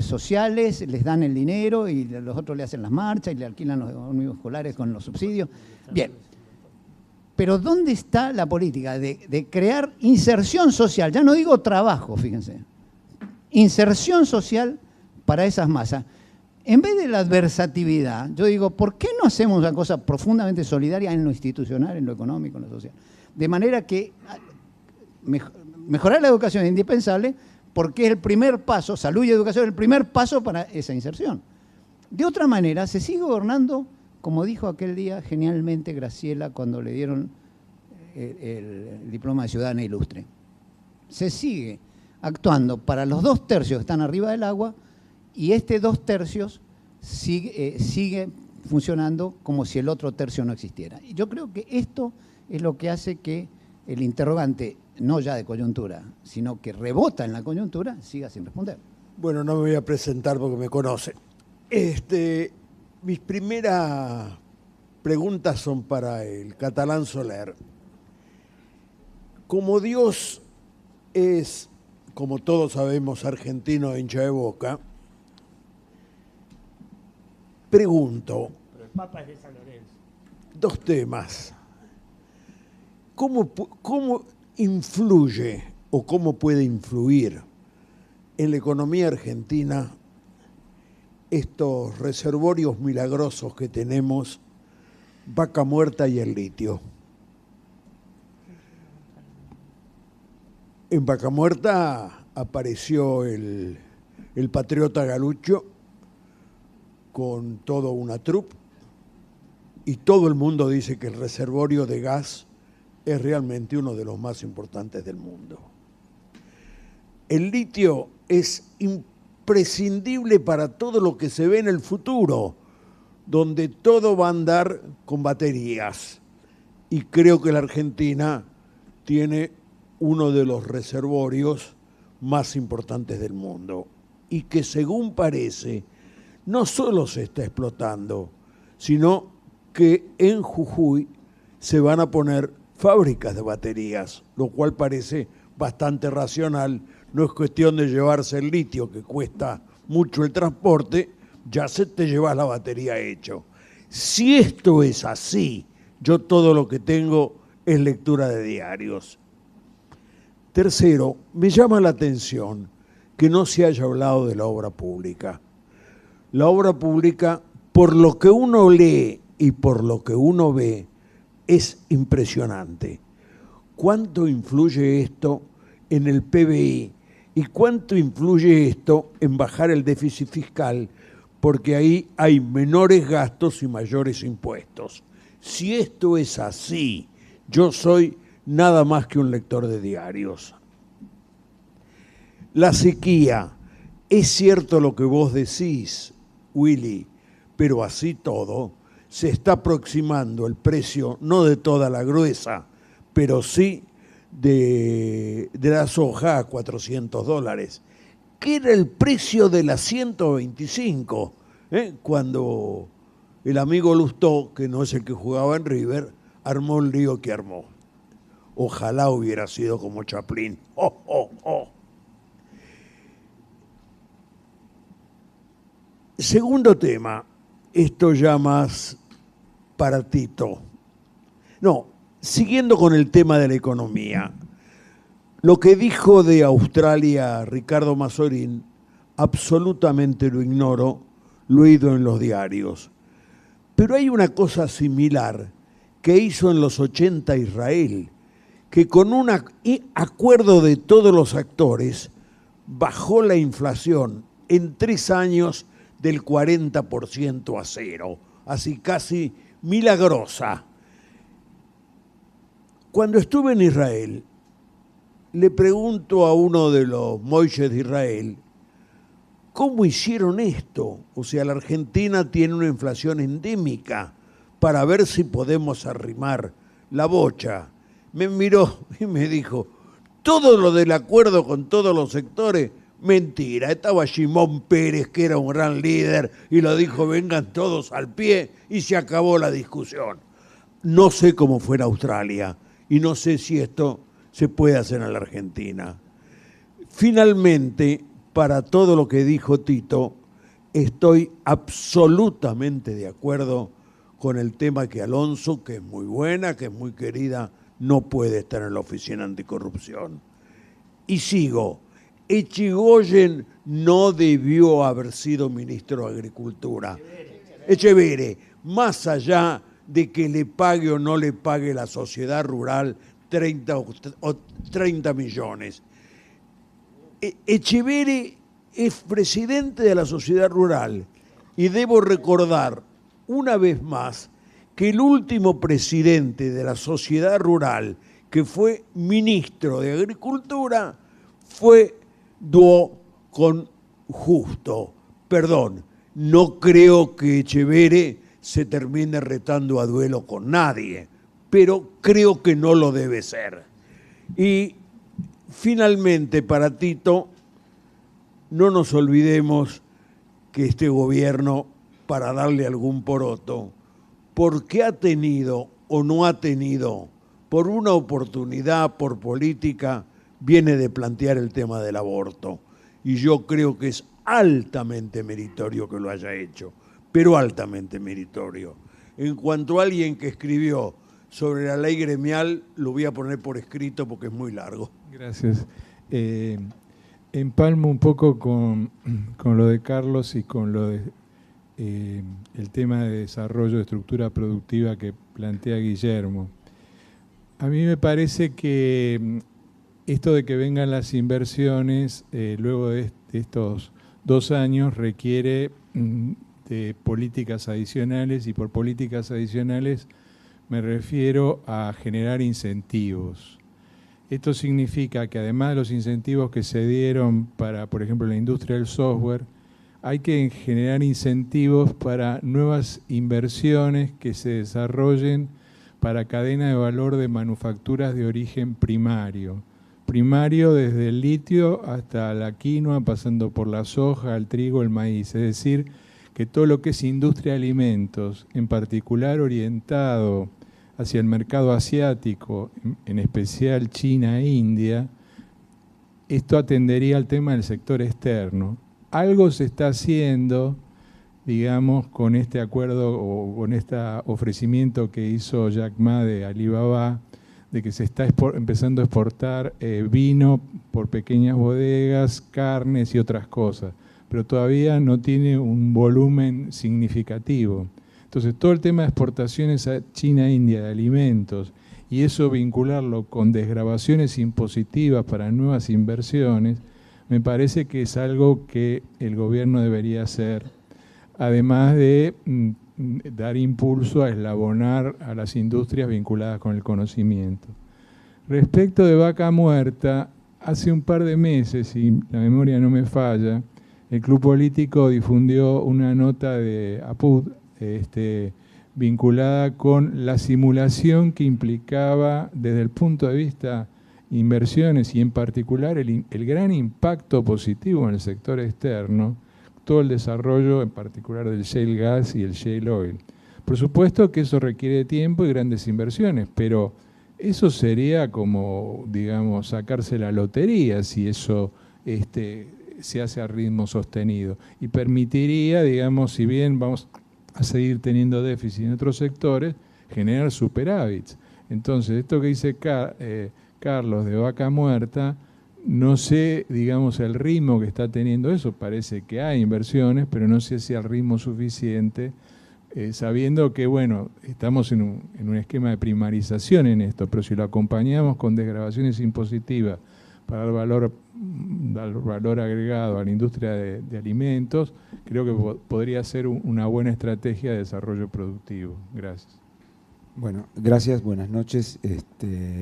sociales, les dan el dinero y los otros le hacen las marchas y le alquilan los ómnibus escolares con los subsidios. Bien, pero ¿dónde está la política de crear inserción social? Ya no digo trabajo, fíjense, inserción social para esas masas. En vez de la adversatividad, yo digo, ¿por qué no hacemos una cosa profundamente solidaria en lo institucional, en lo económico, en lo social? De manera que mejorar la educación es indispensable porque es el primer paso, salud y educación es el primer paso para esa inserción. De otra manera, se sigue gobernando, como dijo aquel día genialmente Graciela cuando le dieron el diploma de ciudadana ilustre. Se sigue actuando para los 2/3 que están arriba del agua y este 2/3 sigue funcionando como si el otro tercio no existiera. Y yo creo que esto es lo que hace que el interrogante, no ya de coyuntura, sino que rebota en la coyuntura, siga sin responder. Bueno, no me voy a presentar porque me conocen. Mis primeras preguntas son para el catalán Soler. Como Dios es, como todos sabemos, argentino hincha de Boca, pregunto, pero el Papa es de San Lorenzo. Dos temas. ¿Cómo influye o cómo puede influir en la economía argentina estos reservorios milagrosos que tenemos, Vaca Muerta y el litio? En Vaca Muerta apareció el patriota Galucho con toda una troupe y todo el mundo dice que el reservorio de gas es realmente uno de los más importantes del mundo. El litio es imprescindible para todo lo que se ve en el futuro, donde todo va a andar con baterías. Y creo que la Argentina tiene uno de los reservorios más importantes del mundo. Y que según parece, no solo se está explotando, sino que en Jujuy se van a poner fábricas de baterías, lo cual parece bastante racional. No es cuestión de llevarse el litio, que cuesta mucho el transporte, ya se te llevas la batería hecho. Si esto es así, yo todo lo que tengo es lectura de diarios. Tercero, me llama la atención que no se haya hablado de la obra pública. La obra pública, por lo que uno lee y por lo que uno ve, es impresionante. ¿Cuánto influye esto en el PBI? ¿Y cuánto influye esto en bajar el déficit fiscal? Porque ahí hay menores gastos y mayores impuestos. Si esto es así, yo soy nada más que un lector de diarios. La sequía, es cierto lo que vos decís, Willy, pero así todo, se está aproximando el precio, no de toda la gruesa, pero sí de la soja a $400, que era el precio de la 125, cuando el amigo Lustó, que no es el que jugaba en River, armó el lío que armó. Ojalá hubiera sido como Chaplin. ¡Oh, oh, oh! Segundo tema, esto ya más para Tito. No, siguiendo con el tema de la economía, lo que dijo de Australia Ricardo Mazorín, absolutamente lo ignoro, lo he oído en los diarios. Pero hay una cosa similar que hizo en los 80 Israel, que con un acuerdo de todos los actores bajó la inflación en 3 años del 40% a cero, así casi milagrosa. Cuando estuve en Israel, le pregunto a uno de los moishes de Israel, ¿cómo hicieron esto? O sea, la Argentina tiene una inflación endémica, para ver si podemos arrimar la bocha. Me miró y me dijo, todo lo del acuerdo con todos los sectores, mentira. Estaba Shimón Pérez, que era un gran líder, y lo dijo, vengan todos al pie, y se acabó la discusión. No sé cómo fue en Australia, y no sé si esto se puede hacer en la Argentina. Finalmente, para todo lo que dijo Tito, estoy absolutamente de acuerdo con el tema que Alonso, que es muy buena, que es muy querida, no puede estar en la Oficina Anticorrupción. Y sigo, Echegoyen no debió haber sido ministro de Agricultura. Echeverre, más allá de que le pague o no le pague la sociedad rural 30 millones. Echeverre es presidente de la sociedad rural y debo recordar una vez más que el último presidente de la sociedad rural que fue ministro de Agricultura fue Duo con Justo. Perdón, no creo que Echeverre se termine retando a duelo con nadie, pero creo que no lo debe ser. Y finalmente, para Tito, no nos olvidemos que este gobierno, para darle algún poroto, porque ha tenido o no ha tenido, por una oportunidad, por política, viene de plantear el tema del aborto. Y yo creo que es altamente meritorio que lo haya hecho, pero altamente meritorio. En cuanto a alguien que escribió sobre la ley gremial, lo voy a poner por escrito porque es muy largo. Gracias. Empalmo un poco con lo de Carlos y con lo de el tema de desarrollo de estructura productiva que plantea Guillermo. A mí me parece que esto de que vengan las inversiones luego de estos 2 años requiere de políticas adicionales, y por políticas adicionales me refiero a generar incentivos. Esto significa que además de los incentivos que se dieron para, por ejemplo, la industria del software, hay que generar incentivos para nuevas inversiones que se desarrollen para cadena de valor de manufacturas de origen primario. Primario desde el litio hasta la quinoa, pasando por la soja, el trigo, el maíz. Es decir, que todo lo que es industria de alimentos, en particular orientado hacia el mercado asiático, en especial China e India, esto atendería al tema del sector externo. Algo se está haciendo, digamos, con este acuerdo o con este ofrecimiento que hizo Jack Ma de Alibaba, de que se está empezando a exportar vino por pequeñas bodegas, carnes y otras cosas, pero todavía no tiene un volumen significativo. Entonces, todo el tema de exportaciones a China e India de alimentos, y eso vincularlo con desgravaciones impositivas para nuevas inversiones, me parece que es algo que el gobierno debería hacer, además de dar impulso a eslabonar a las industrias vinculadas con el conocimiento. Respecto de Vaca Muerta, hace un par de meses, si la memoria no me falla, el Club Político difundió una nota de APUD vinculada con la simulación que implicaba desde el punto de vista inversiones y en particular el gran impacto positivo en el sector externo, todo el desarrollo en particular del shale gas y el shale oil. Por supuesto que eso requiere tiempo y grandes inversiones, pero eso sería como, digamos, sacarse la lotería si eso se hace a ritmo sostenido y permitiría, digamos, si bien vamos a seguir teniendo déficit en otros sectores, generar superávits. Entonces, esto que dice Carlos de Vaca Muerta, no sé, digamos, el ritmo que está teniendo eso, parece que hay inversiones, pero no sé si al ritmo suficiente, sabiendo que, bueno, estamos en un esquema de primarización en esto, pero si lo acompañamos con desgravaciones impositivas para dar valor agregado a la industria de alimentos, creo que podría ser una buena estrategia de desarrollo productivo. Gracias. Bueno, gracias, buenas noches.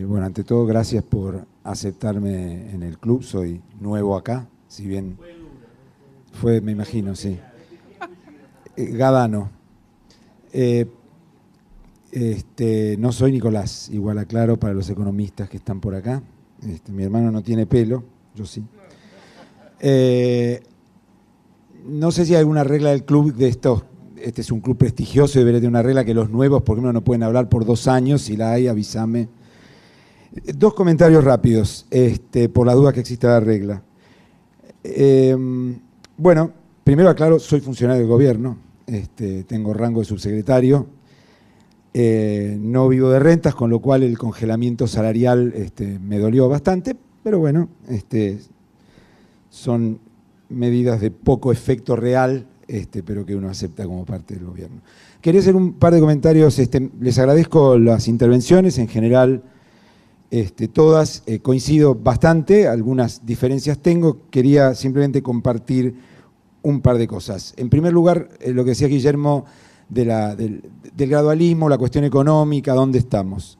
Bueno, ante todo, gracias por aceptarme en el club. Soy nuevo acá, si bien fue, me imagino, sí. Gadano. No soy Nicolás, igual aclaro para los economistas que están por acá. Mi hermano no tiene pelo, yo sí. No sé si hay alguna regla del club de estos. Este es un club prestigioso y debería tener una regla que los nuevos, por ejemplo, no pueden hablar por 2 años. Si la hay, avísame. 2 comentarios rápidos, por la duda que exista la regla. Bueno, primero aclaro, soy funcionario del gobierno, tengo rango de subsecretario, no vivo de rentas, con lo cual el congelamiento salarial me dolió bastante, pero bueno, son medidas de poco efecto real, pero que uno acepta como parte del gobierno. Quería hacer un par de comentarios. Les agradezco las intervenciones, en general todas, coincido bastante, algunas diferencias tengo. Quería simplemente compartir un par de cosas. En primer lugar, lo que decía Guillermo del gradualismo, la cuestión económica, ¿dónde estamos?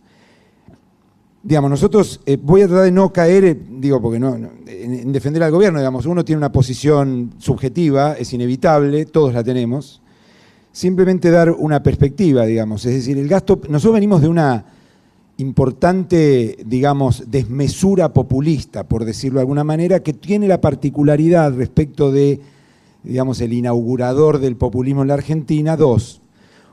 Digamos, nosotros, voy a tratar de no caer, porque en defender al gobierno, digamos, uno tiene una posición subjetiva, es inevitable, todos la tenemos, simplemente dar una perspectiva, digamos, es decir, el gasto, nosotros venimos de una importante, digamos, desmesura populista, por decirlo de alguna manera, que tiene la particularidad respecto de, digamos, el inaugurador del populismo en la Argentina, 2.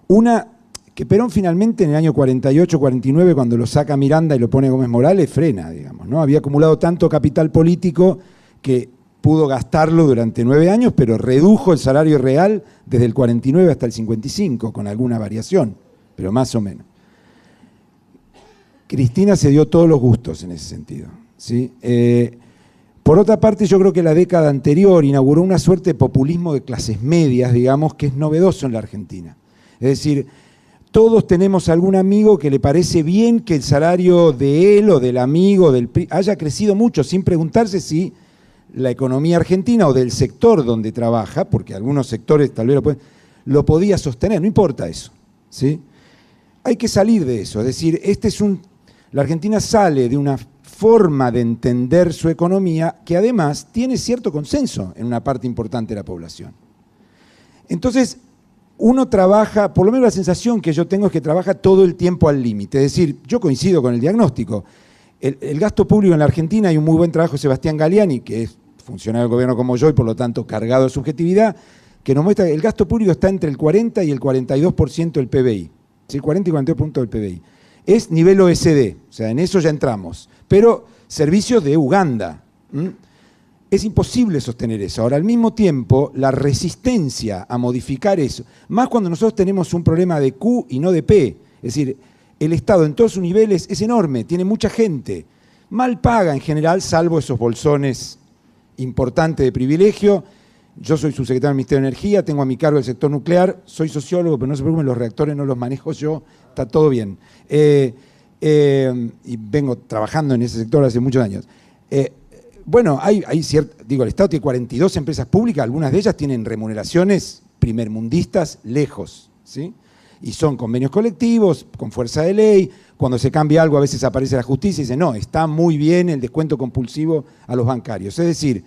Una, que Perón finalmente en el año 48, 49, cuando lo saca Miranda y lo pone Gómez Morales, frena, digamos, ¿no? Había acumulado tanto capital político que pudo gastarlo durante 9 años, pero redujo el salario real desde el 49 hasta el 55, con alguna variación, pero más o menos. Cristina se dio todos los gustos en ese sentido, ¿sí? Por otra parte, yo creo que la década anterior inauguró una suerte de populismo de clases medias, digamos, que es novedoso en la Argentina. Es decir, todos tenemos algún amigo que le parece bien que el salario de él o del amigo haya crecido mucho, sin preguntarse si la economía argentina o del sector donde trabaja, porque algunos sectores tal vez lo podía sostener, no importa eso, ¿sí? Hay que salir de eso, es decir, la Argentina sale de una forma de entender su economía que además tiene cierto consenso en una parte importante de la población. Entonces, uno trabaja, por lo menos la sensación que yo tengo es que trabaja todo el tiempo al límite. Es decir, yo coincido con el diagnóstico. El gasto público en la Argentina, hay un muy buen trabajo de Sebastián Galiani, que es funcionario del gobierno como yo y por lo tanto cargado de subjetividad, que nos muestra que el gasto público está entre el 40 y el 42% del PBI. Es decir, 40 y 42% del PBI. es nivel OECD, o sea, en eso ya entramos. Pero servicios de Uganda. Es imposible sostener eso. Ahora, al mismo tiempo, la resistencia a modificar eso, más cuando nosotros tenemos un problema de Q y no de P, es decir, el Estado en todos sus niveles es enorme, tiene mucha gente, mal paga en general, salvo esos bolsones importantes de privilegio. Yo soy subsecretario del Ministerio de Energía, tengo a mi cargo el sector nuclear, soy sociólogo, pero no se preocupen, los reactores no los manejo yo, está todo bien. Y vengo trabajando en ese sector hace muchos años. Bueno, hay el Estado tiene 42 empresas públicas, algunas de ellas tienen remuneraciones primermundistas lejos, ¿sí? Y son convenios colectivos, con fuerza de ley. Cuando se cambia algo, a veces aparece la justicia y dice, no, está muy bien el descuento compulsivo a los bancarios. Es decir,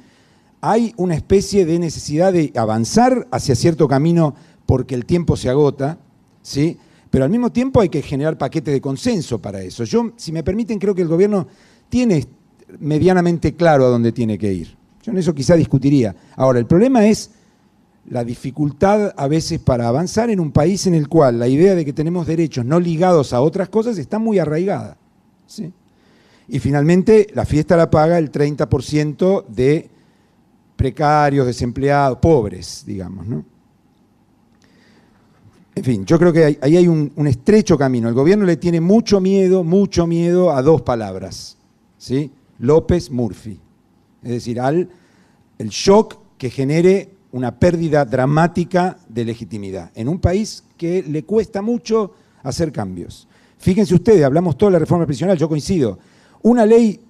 hay una especie de necesidad de avanzar hacia cierto camino porque el tiempo se agota, ¿sí? Pero al mismo tiempo hay que generar paquetes de consenso para eso. Yo, si me permiten, creo que el gobierno tiene medianamente claro a dónde tiene que ir. Yo en eso quizá discutiría. Ahora, el problema es la dificultad a veces para avanzar en un país en el cual la idea de que tenemos derechos no ligados a otras cosas está muy arraigada, ¿sí? Y finalmente la fiesta la paga el 30% de precarios, desempleados, pobres, digamos, ¿no? En fin, yo creo que ahí hay un estrecho camino. El gobierno le tiene mucho miedo a dos palabras, ¿sí? López Murphy. Es decir, el shock que genere una pérdida dramática de legitimidad en un país que le cuesta mucho hacer cambios. Fíjense ustedes, hablamos toda la reforma previsional, yo coincido. Una ley,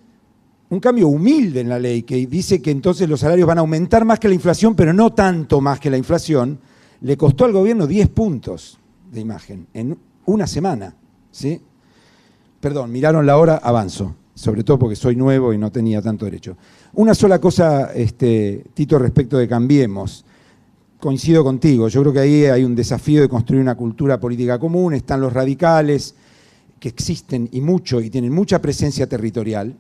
un cambio humilde en la ley que dice que entonces los salarios van a aumentar más que la inflación, pero no tanto más que la inflación, le costó al gobierno 10 puntos de imagen en una semana, ¿sí? Perdón, miraron la hora, avanzo, sobre todo porque soy nuevo y no tenía tanto derecho. Una sola cosa, Tito, respecto de Cambiemos. Coincido contigo, yo creo que ahí hay un desafío de construir una cultura política común, están los radicales, que existen y mucho, y tienen mucha presencia territorial,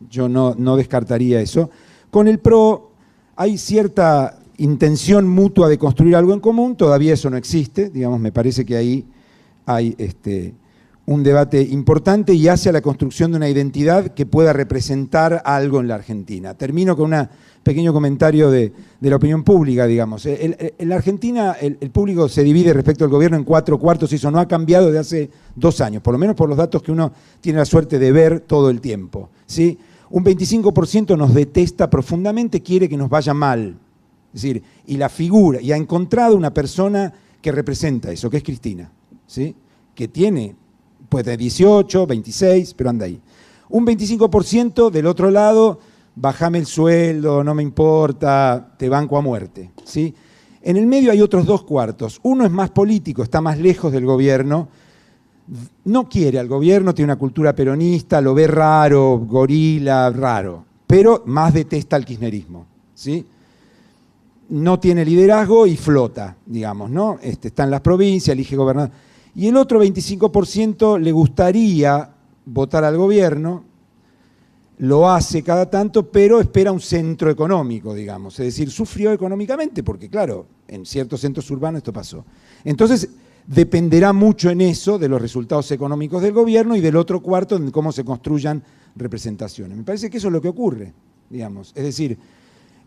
yo no descartaría eso. Con el PRO hay cierta intención mutua de construir algo en común, todavía eso no existe, digamos, me parece que ahí hay un debate importante y hacia la construcción de una identidad que pueda representar algo en la Argentina. Termino con un pequeño comentario de la opinión pública, digamos. En la Argentina el público se divide respecto al gobierno en 4 cuartos y eso no ha cambiado desde hace 2 años, por lo menos por los datos que uno tiene la suerte de ver todo el tiempo, ¿sí? Un 25% nos detesta profundamente, quiere que nos vaya mal. Es decir, y la figura, y ha encontrado una persona que representa eso, que es Cristina, ¿sí? Que tiene, puede tener 18, 26, pero anda ahí. Un 25% del otro lado, bajame el sueldo, no me importa, te banco a muerte, ¿sí? En el medio hay otros 2 cuartos. Uno es más político, está más lejos del gobierno, no quiere al gobierno, tiene una cultura peronista, lo ve raro, gorila, raro, pero más detesta al kirchnerismo, ¿sí? No tiene liderazgo y flota, digamos, ¿no? Está en las provincias, elige gobernador. Y el otro 25% le gustaría votar al gobierno, lo hace cada tanto, pero espera un centro económico, digamos. Es decir, sufrió económicamente, porque claro, en ciertos centros urbanos esto pasó. Entonces, dependerá mucho en eso de los resultados económicos del gobierno y del otro cuarto en cómo se construyan representaciones. Me parece que eso es lo que ocurre, digamos. Es decir,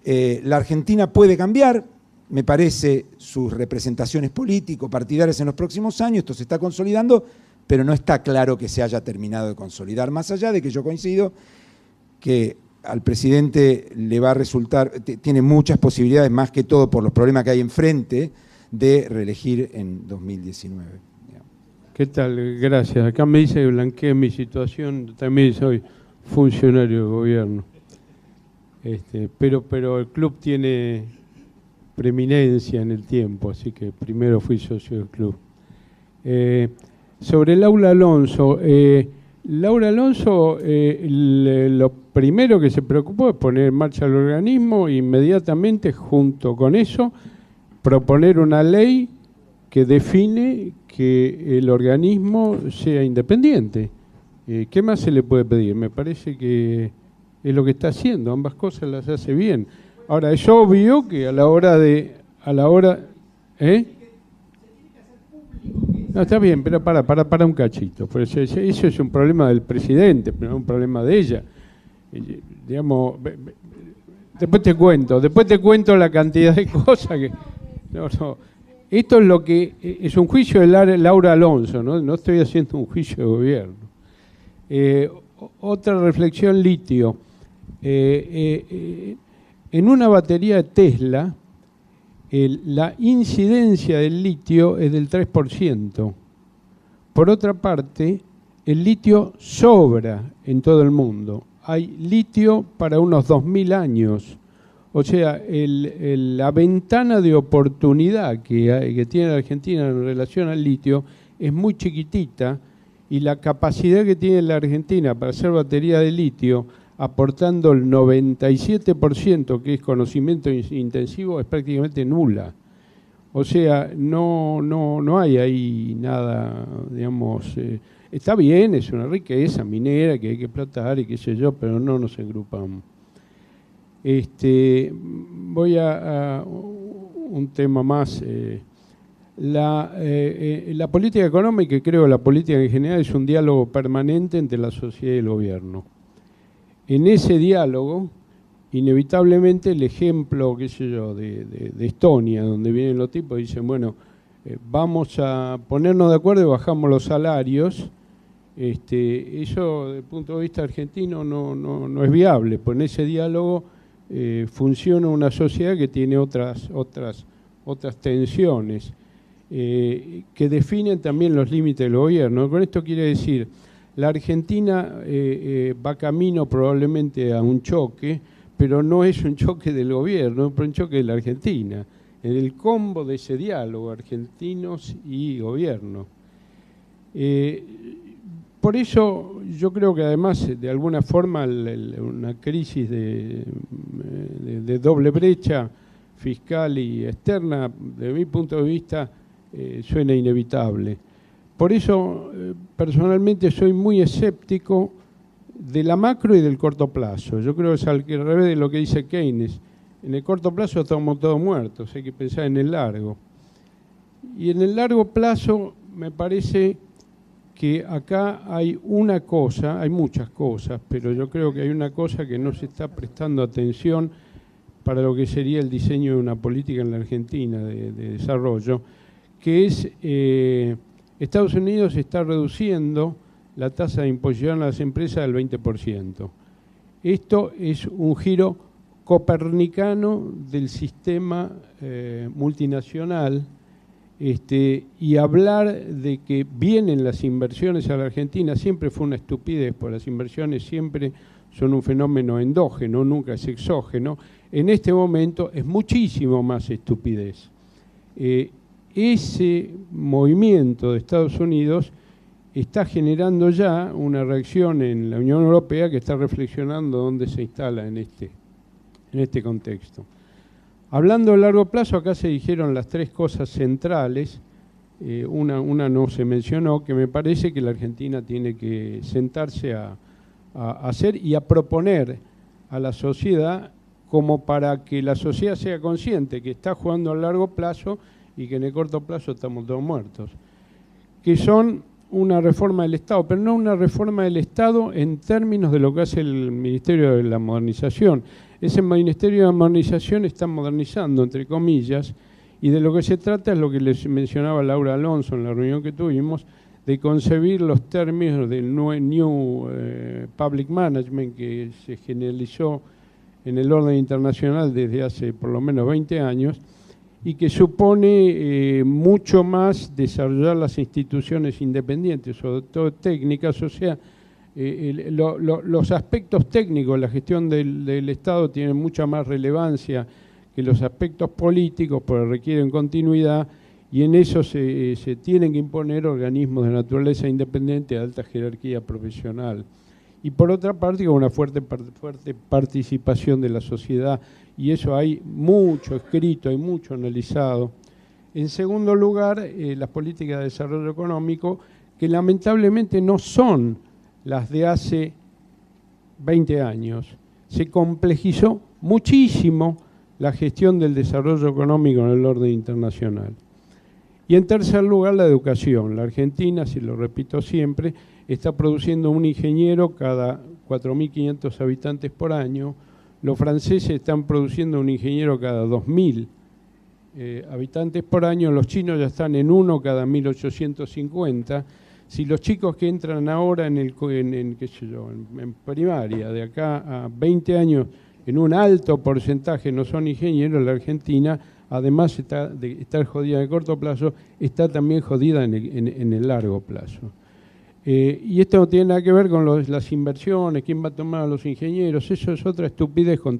la Argentina puede cambiar, me parece, sus representaciones político-partidarias en los próximos años, esto se está consolidando, pero no está claro que se haya terminado de consolidar, más allá de que yo coincido que al presidente le va a resultar, tiene muchas posibilidades, más que todo por los problemas que hay enfrente, de reelegir en 2019. ¿Qué tal? Gracias. Acá me dice que blanqueé mi situación, también soy funcionario de gobierno. Pero el club tiene preeminencia en el tiempo, así que primero fui socio del club. Sobre Laura Alonso, lo primero que se preocupó es poner en marcha el organismo e inmediatamente junto con eso proponer una ley que define que el organismo sea independiente. ¿Qué más se le puede pedir? Me parece que es lo que está haciendo, ambas cosas las hace bien. Ahora, es obvio que a la hora No, está bien, pero para un cachito. Pues eso es un problema del presidente, pero no un problema de ella. Digamos, después te cuento la cantidad de cosas que... No. Esto es lo que es un juicio de Laura Alonso, no estoy haciendo un juicio de gobierno. Otra reflexión, litio. En una batería de Tesla, la incidencia del litio es del 3%. Por otra parte, el litio sobra en todo el mundo. Hay litio para unos 2000 años. O sea, la ventana de oportunidad que tiene la Argentina en relación al litio es muy chiquitita, y la capacidad que tiene la Argentina para hacer batería de litio, aportando el 97%, que es conocimiento intensivo, es prácticamente nula. O sea, no hay ahí nada, digamos, está bien, es una riqueza minera que hay que explotar y qué sé yo, pero no nos engrupamos. Voy a un tema más. La política económica, y creo la política en general, es un diálogo permanente entre la sociedad y el gobierno. En ese diálogo, inevitablemente el ejemplo, qué sé yo, de Estonia, donde vienen los tipos y dicen, bueno, vamos a ponernos de acuerdo y bajamos los salarios. Eso, desde el punto de vista argentino, no es viable, pues en ese diálogo funciona una sociedad que tiene otras tensiones que definen también los límites del gobierno. Con esto quiere decir, la Argentina va camino probablemente a un choque, pero no es un choque del gobierno, es un choque de la Argentina, en el combo de ese diálogo, argentinos y gobierno. Por eso yo creo que además, de alguna forma, una crisis de doble brecha fiscal y externa, desde mi punto de vista, suena inevitable. Por eso, personalmente, soy muy escéptico de la macro y del corto plazo. Yo creo que es al revés de lo que dice Keynes. En el corto plazo estamos todos muertos, hay que pensar en el largo. Y en el largo plazo, me parece que acá hay una cosa, hay muchas cosas, pero yo creo que hay una cosa que no se está prestando atención para lo que sería el diseño de una política en la Argentina de desarrollo, que es Estados Unidos está reduciendo la tasa de imposición a las empresas del 20%. Esto es un giro copernicano del sistema multinacional. Y hablar de que vienen las inversiones a la Argentina siempre fue una estupidez, porque las inversiones siempre son un fenómeno endógeno, nunca es exógeno. En este momento es muchísimo más estupidez. Ese movimiento de Estados Unidos está generando ya una reacción en la Unión Europea que está reflexionando dónde se instala en este contexto. Hablando a largo plazo, acá se dijeron las tres cosas centrales, una no se mencionó, que me parece que la Argentina tiene que sentarse a hacer y a proponer a la sociedad, como para que la sociedad sea consciente que está jugando a largo plazo y que en el corto plazo estamos todos muertos, que son una reforma del Estado, pero no una reforma del Estado en términos de lo que hace el Ministerio de la Modernización. Ese Ministerio de la Modernización está modernizando, entre comillas, y de lo que se trata es lo que les mencionaba Laura Alonso en la reunión que tuvimos, de concebir los términos del New Public Management que se generalizó en el orden internacional desde hace por lo menos 20 años, y que supone mucho más desarrollar las instituciones independientes, sobre todo técnicas, o sea, los aspectos técnicos de la gestión del Estado tienen mucha más relevancia que los aspectos políticos, porque requieren continuidad, y en eso se tienen que imponer organismos de naturaleza independiente de alta jerarquía profesional. Y por otra parte, con una fuerte participación de la sociedad, y eso hay mucho escrito, hay mucho analizado. En segundo lugar, las políticas de desarrollo económico, que lamentablemente no son las de hace 20 años. Se complejizó muchísimo la gestión del desarrollo económico en el orden internacional. Y en tercer lugar, la educación. La Argentina, si lo repito siempre, está produciendo un ingeniero cada 4.500 habitantes por año. Los franceses están produciendo un ingeniero cada 2.000 habitantes por año. Los chinos ya están en uno cada 1.850. Si los chicos que entran ahora en primaria, de acá a 20 años, en un alto porcentaje no son ingenieros, la Argentina, además de estar jodida en el corto plazo, está también jodida en el largo plazo. Y esto no tiene nada que ver con las inversiones, quién va a tomar a los ingenieros, eso es otra estupidez con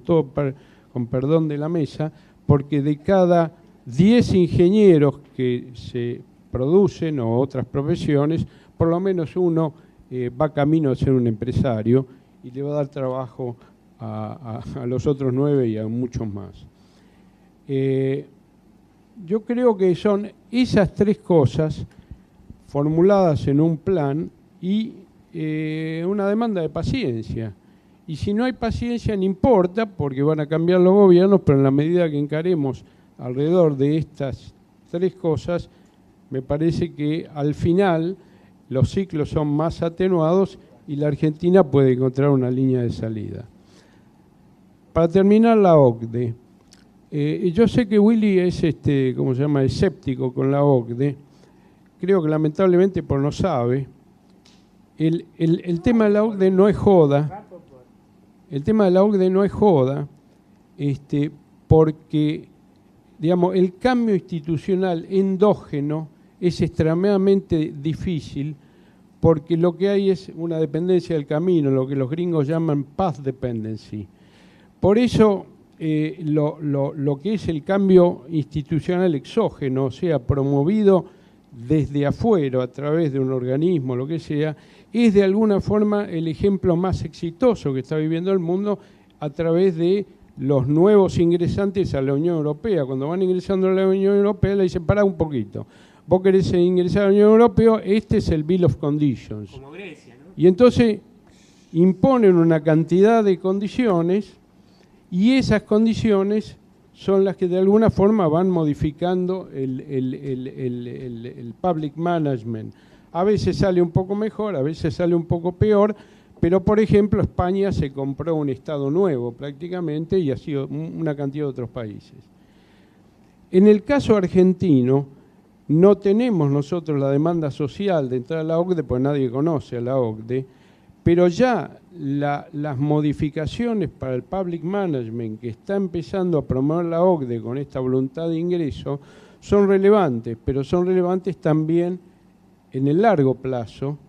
perdón de la mesa, porque de cada 10 ingenieros que se producen o otras profesiones, por lo menos uno va camino a ser un empresario y le va a dar trabajo a los otros 9 y a muchos más. Yo creo que son esas 3 cosas formuladas en un plan y una demanda de paciencia. Y si no hay paciencia, no importa, porque van a cambiar los gobiernos, pero en la medida que encaremos alrededor de estas 3 cosas, me parece que al final los ciclos son más atenuados y la Argentina puede encontrar una línea de salida. Para terminar, la OCDE. Yo sé que Willy es, ¿cómo se llama?, escéptico con la OCDE. Creo que lamentablemente no sabe. El tema de la OCDE no es joda. El tema de la OCDE no es joda, porque, digamos, el cambio institucional endógeno es extremadamente difícil, porque lo que hay es una dependencia del camino, lo que los gringos llaman path dependency. Por eso, lo que es el cambio institucional exógeno, o sea, promovido desde afuera, a través de un organismo, lo que sea, es de alguna forma el ejemplo más exitoso que está viviendo el mundo a través de los nuevos ingresantes a la Unión Europea. Cuando van ingresando a la Unión Europea, le dicen, pará un poquito, vos querés ingresar a la Unión Europea, este es el Bill of Conditions. Como Grecia, ¿no? Y entonces imponen una cantidad de condiciones y esas condiciones son las que de alguna forma van modificando el public management. A veces sale un poco mejor, a veces sale un poco peor, pero por ejemplo España se compró un Estado nuevo prácticamente y así una cantidad de otros países. En el caso argentino no tenemos nosotros la demanda social de entrar a la OCDE, porque nadie conoce a la OCDE, pero ya las modificaciones para el public management que está empezando a promover la OCDE con esta voluntad de ingreso son relevantes, pero son relevantes también en el largo plazo,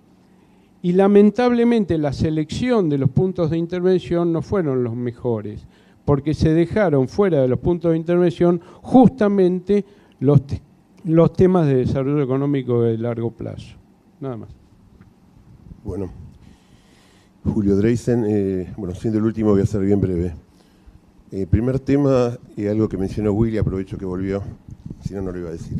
y lamentablemente la selección de los puntos de intervención no fueron los mejores, porque se dejaron fuera de los puntos de intervención justamente los temas de desarrollo económico de largo plazo. Nada más. Bueno, Julio Dreisen, bueno, siendo el último voy a ser bien breve. Primer tema, algo que mencionó Willy, aprovecho que volvió, si no, no lo iba a decir.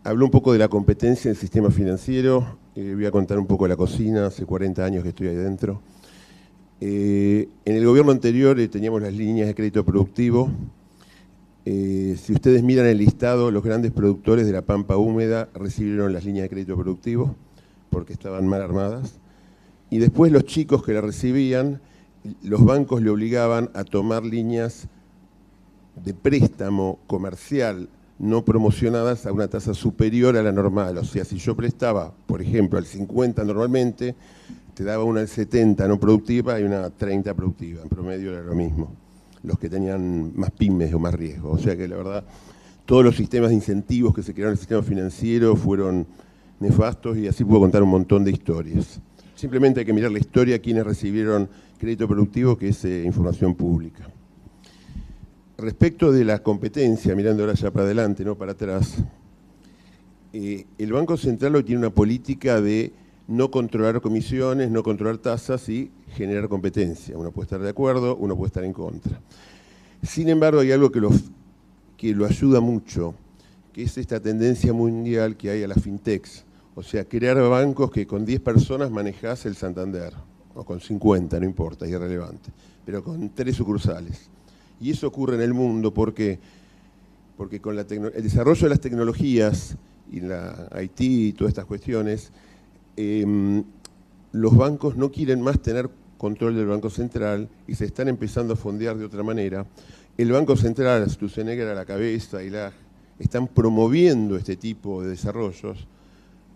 Habló un poco de la competencia del sistema financiero, voy a contar un poco de la cocina, hace 40 años que estoy ahí dentro. En el gobierno anterior teníamos las líneas de crédito productivo. Si ustedes miran el listado, los grandes productores de la pampa húmeda recibieron las líneas de crédito productivo porque estaban mal armadas. Y después los chicos que la recibían, los bancos le obligaban a tomar líneas de préstamo comercial no promocionadas a una tasa superior a la normal. O sea, si yo prestaba, por ejemplo, al 50 normalmente, te daba una al 70 no productiva y una 30 productiva. En promedio era lo mismo. Los que tenían más pymes o más riesgo. O sea que la verdad, todos los sistemas de incentivos que se crearon en el sistema financiero fueron nefastos y así puedo contar un montón de historias. Simplemente hay que mirar la historia, quienes recibieron crédito productivo, que es información pública. Respecto de la competencia, mirando ahora ya para adelante, no para atrás, el Banco Central hoy tiene una política de no controlar comisiones, no controlar tasas y generar competencia. Uno puede estar de acuerdo, uno puede estar en contra. Sin embargo, hay algo que lo ayuda mucho, que es esta tendencia mundial que hay a las fintechs. O sea, crear bancos que con 10 personas manejás el Santander, o con 50, no importa, es irrelevante, pero con 3 sucursales. Y eso ocurre en el mundo porque porque con el desarrollo de las tecnologías y la IT y todas estas cuestiones, los bancos no quieren más tener control del Banco Central y se están empezando a fondear de otra manera. El Banco Central, Sturzenegger a la cabeza y están promoviendo este tipo de desarrollos.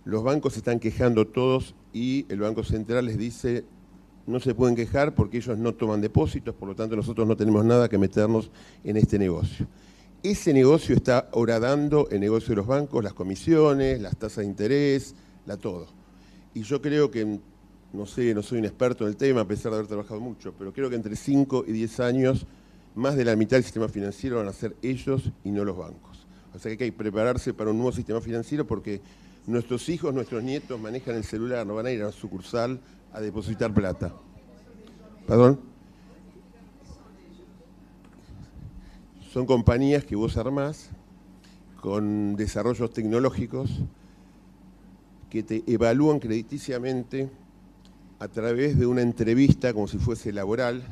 Los bancos se están quejando todos y el Banco Central les dice no se pueden quejar porque ellos no toman depósitos, por lo tanto nosotros no tenemos nada que meternos en este negocio. Ese negocio está horadando el negocio de los bancos, las comisiones, las tasas de interés, todo. Y yo creo que, no sé, no soy un experto en el tema a pesar de haber trabajado mucho, pero creo que entre 5 y 10 años más de la mitad del sistema financiero van a ser ellos y no los bancos. O sea que hay que prepararse para un nuevo sistema financiero porque nuestros hijos, nuestros nietos manejan el celular, no van a ir a la sucursal a depositar plata. ¿Perdón? Son compañías que vos armás con desarrollos tecnológicos que te evalúan crediticiamente a través de una entrevista como si fuese laboral,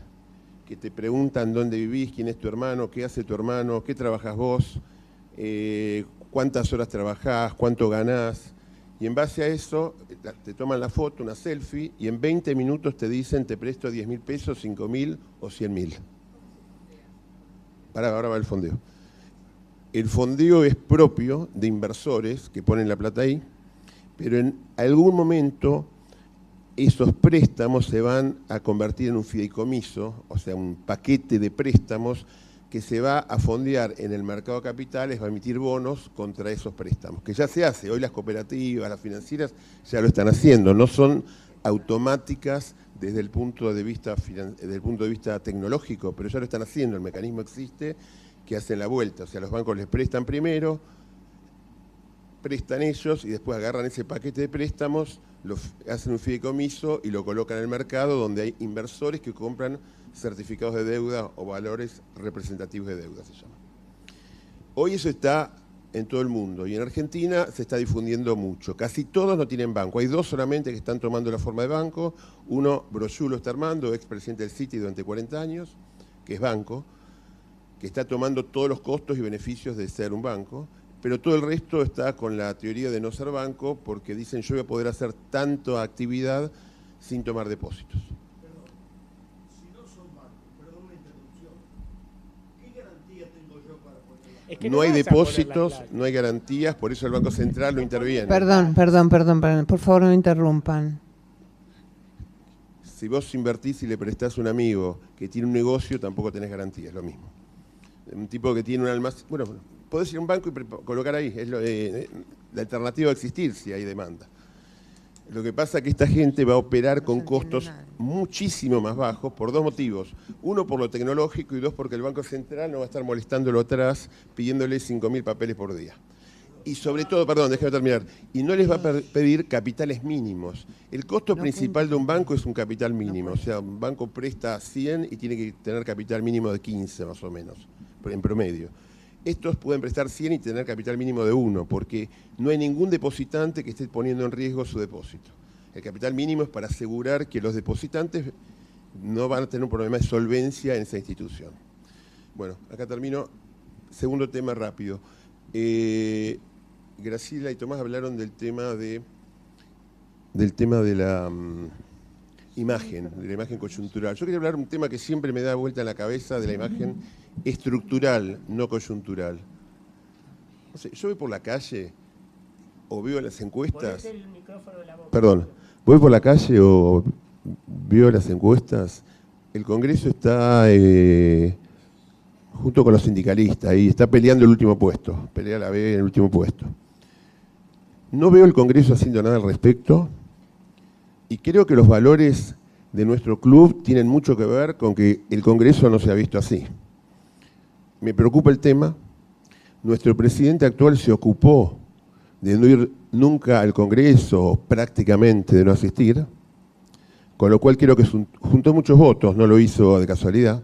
que te preguntan dónde vivís, quién es tu hermano, qué hace tu hermano, qué trabajás vos, cuántas horas trabajás, cuánto ganás. Y en base a eso, te toman la foto, una selfie, y en 20 minutos te dicen, te presto 10.000 pesos, 5.000 o 100.000. Ahora va el fondeo. El fondeo es propio de inversores que ponen la plata ahí, pero en algún momento esos préstamos se van a convertir en un fideicomiso, o sea, un paquete de préstamos que se va a fondear en el mercado de capitales, va a emitir bonos contra esos préstamos, que ya se hace. Hoy las cooperativas, las financieras ya lo están haciendo, no son automáticas desde el punto de vista tecnológico, pero ya lo están haciendo, el mecanismo existe, que hacen la vuelta, o sea, los bancos les prestan primero, prestan ellos y después agarran ese paquete de préstamos, hacen un fideicomiso y lo colocan en el mercado donde hay inversores que compran certificados de deuda o valores representativos de deuda, se llama. Hoy eso está en todo el mundo y en Argentina se está difundiendo mucho. Casi todos no tienen banco. Hay 2 solamente que están tomando la forma de banco. Uno, Brochu lo está armando, expresidente del Citi durante 40 años, que es banco, que está tomando todos los costos y beneficios de ser un banco, pero todo el resto está con la teoría de no ser banco porque dicen yo voy a poder hacer tanta actividad sin tomar depósitos. Es que no hay vas a depósitos, poner la no hay garantías, por eso el Banco Central no interviene. Perdón, por favor no interrumpan. Si vos invertís y le prestás a un amigo que tiene un negocio, tampoco tenés garantías, es lo mismo. Un tipo que tiene un almacén, bueno, podés ir a un banco y colocar ahí, es la alternativa a existir si hay demanda. Lo que pasa es que esta gente va a operar con costos muchísimo más bajos por 2 motivos. Uno, por lo tecnológico y 2, porque el Banco Central no va a estar molestándolo atrás pidiéndole 5.000 papeles por día. Y sobre todo, perdón, déjame terminar, y no les va a pedir capitales mínimos. El costo principal de un banco es un capital mínimo. O sea, un banco presta 100 y tiene que tener capital mínimo de 15 más o menos, en promedio. Estos pueden prestar 100 y tener capital mínimo de 1, porque no hay ningún depositante que esté poniendo en riesgo su depósito. El capital mínimo es para asegurar que los depositantes no van a tener un problema de solvencia en esa institución. Bueno, acá termino. Segundo tema rápido. Graciela y Tomás hablaron del tema de la imagen, de la imagen coyuntural. Yo quería hablar de un tema que siempre me da vuelta en la cabeza, de la imagen estructural, no coyuntural. No sé, yo voy por la calle o veo las encuestas. Perdón, voy por la calle o veo las encuestas. El Congreso está junto con los sindicalistas y está peleando el último puesto, pelea la B en el último puesto. No veo el Congreso haciendo nada al respecto y creo que los valores de nuestro club tienen mucho que ver con que el Congreso no se ha visto así. Me preocupa el tema. Nuestro presidente actual se ocupó de no ir nunca al Congreso, prácticamente de no asistir, con lo cual creo que juntó muchos votos, no lo hizo de casualidad.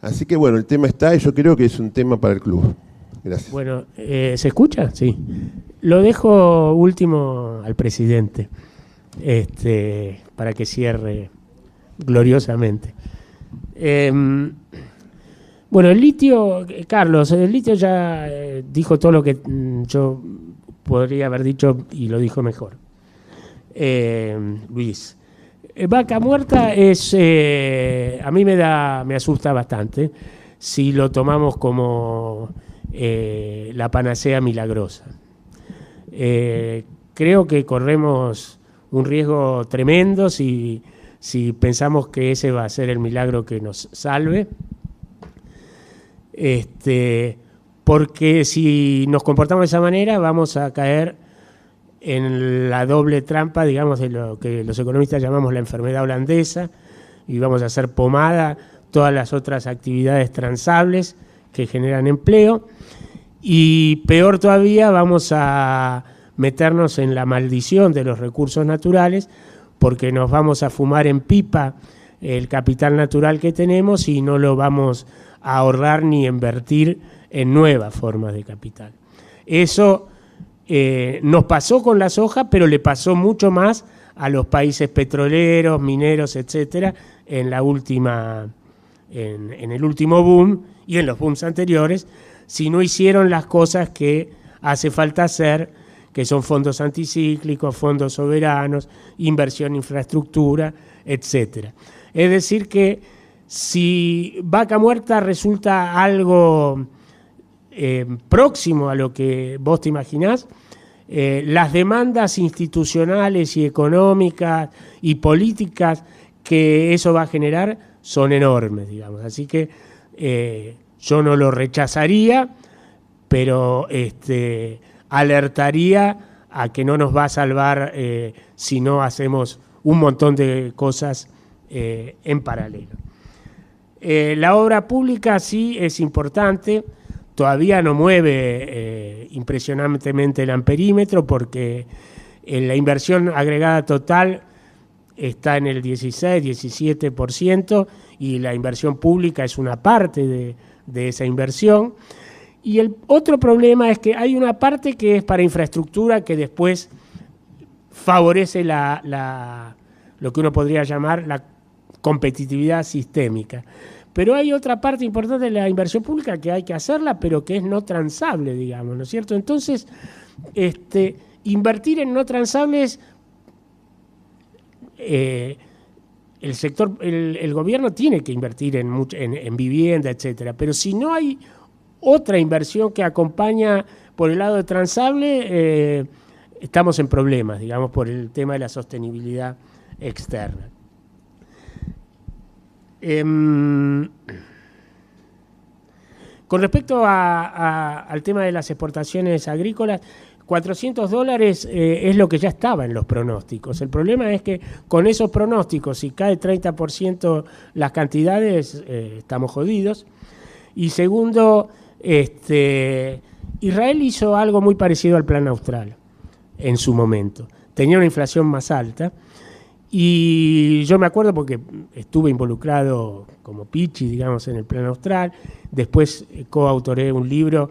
Así que bueno, el tema está y yo creo que es un tema para el club. Gracias. Bueno, ¿se escucha? Sí. Lo dejo último al presidente, para que cierre gloriosamente. Bueno, el litio, Carlos, el litio ya dijo todo lo que yo podría haber dicho y lo dijo mejor. Luis. Vaca muerta es, a mí me asusta bastante si lo tomamos como la panacea milagrosa. Creo que corremos un riesgo tremendo si pensamos que ese va a ser el milagro que nos salve. Porque si nos comportamos de esa manera vamos a caer en la doble trampa, digamos, de lo que los economistas llamamos la enfermedad holandesa, y vamos a hacer pomada todas las otras actividades transables que generan empleo, y peor todavía vamos a meternos en la maldición de los recursos naturales, porque nos vamos a fumar en pipa el capital natural que tenemos y no lo vamos a ahorrar ni invertir en nuevas formas de capital. Eso nos pasó con la soja, pero le pasó mucho más a los países petroleros, mineros, etcétera, en el último boom y en los booms anteriores, si no hicieron las cosas que hace falta hacer, que son fondos anticíclicos, fondos soberanos, inversión en infraestructura, etcétera. Es decir que si Vaca Muerta resulta algo próximo a lo que vos te imaginás, las demandas institucionales y económicas y políticas que eso va a generar son enormes, digamos. Así que yo no lo rechazaría, pero alertaría a que no nos va a salvar si no hacemos un montón de cosas en paralelo. La obra pública sí es importante, todavía no mueve impresionantemente el amperímetro porque la inversión agregada total está en el 16-17% y la inversión pública es una parte de esa inversión. Y el otro problema es que hay una parte que es para infraestructura que después favorece lo que uno podría llamar la competitividad sistémica. Pero hay otra parte importante de la inversión pública que hay que hacerla, pero que es no transable, digamos, ¿no es cierto? Entonces, invertir en no transables, el gobierno tiene que invertir en vivienda, etcétera, pero si no hay otra inversión que acompaña por el lado de transable, estamos en problemas, digamos, por el tema de la sostenibilidad externa. Con respecto al tema de las exportaciones agrícolas, $400 es lo que ya estaba en los pronósticos. El problema es que con esos pronósticos, si cae 30% las cantidades, estamos jodidos. Y segundo, Israel hizo algo muy parecido al Plan Austral en su momento. Tenía una inflación más alta. Y yo me acuerdo porque estuve involucrado como pichi, digamos, en el Plan Austral. Después coautoré un libro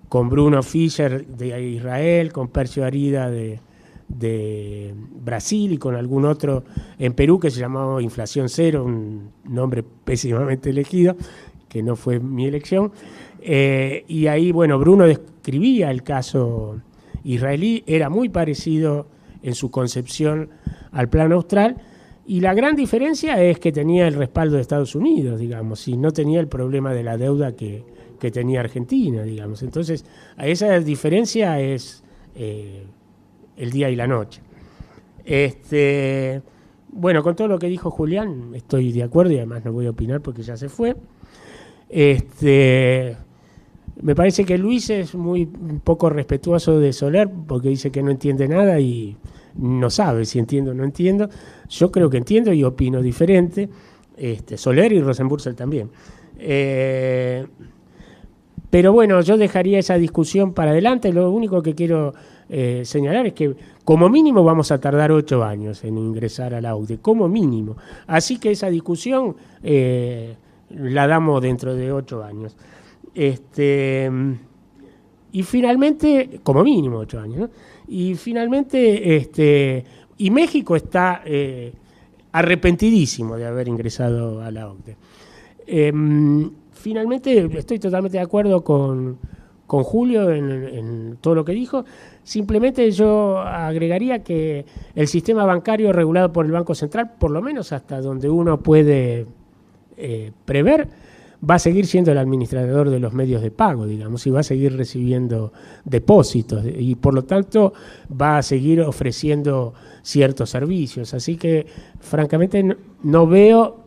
con Bruno Fischer de Israel, con Percio Arida de Brasil y con algún otro en Perú que se llamaba Inflación Cero, un nombre pésimamente elegido, que no fue mi elección. Y ahí, bueno, Bruno describía el caso israelí, era muy parecido en su concepción al Plan Austral, y la gran diferencia es que tenía el respaldo de Estados Unidos, digamos, y no tenía el problema de la deuda que tenía Argentina, digamos. Entonces, a esa diferencia es el día y la noche. Bueno, con todo lo que dijo Julián, estoy de acuerdo y además no voy a opinar porque ya se fue. Me parece que Luis es muy poco respetuoso de Soler porque dice que no entiende nada y no sabe si entiendo o no entiendo. Yo creo que entiendo y opino diferente. Soler y Rosenbursel también. Pero bueno, yo dejaría esa discusión para adelante. Lo único que quiero señalar es que como mínimo vamos a tardar 8 años en ingresar a la OCDE, como mínimo. Así que esa discusión la damos dentro de 8 años. Y finalmente, como mínimo 8 años, ¿no? Y finalmente, y México está arrepentidísimo de haber ingresado a la OCDE. finalmente estoy totalmente de acuerdo con Julio en todo lo que dijo. Simplemente yo agregaría que el sistema bancario regulado por el Banco Central, por lo menos hasta donde uno puede prever, va a seguir siendo el administrador de los medios de pago, digamos, y va a seguir recibiendo depósitos y por lo tanto va a seguir ofreciendo ciertos servicios. Así que francamente no veo,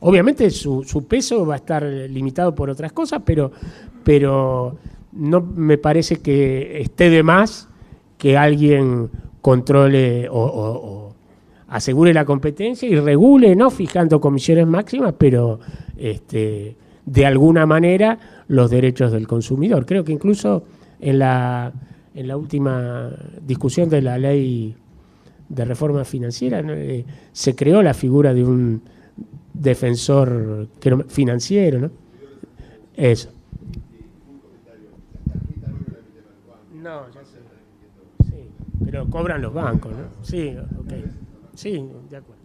obviamente su peso va a estar limitado por otras cosas, pero no me parece que esté de más que alguien controle o asegure la competencia y regule, no fijando comisiones máximas, pero de alguna manera los derechos del consumidor. Creo que incluso en la última discusión de la ley de reforma financiera se creó la figura de un defensor financiero, ¿no? Eso. No, ya sé. Sí, pero cobran los bancos, ¿no? Sí, ok. Sí, de acuerdo.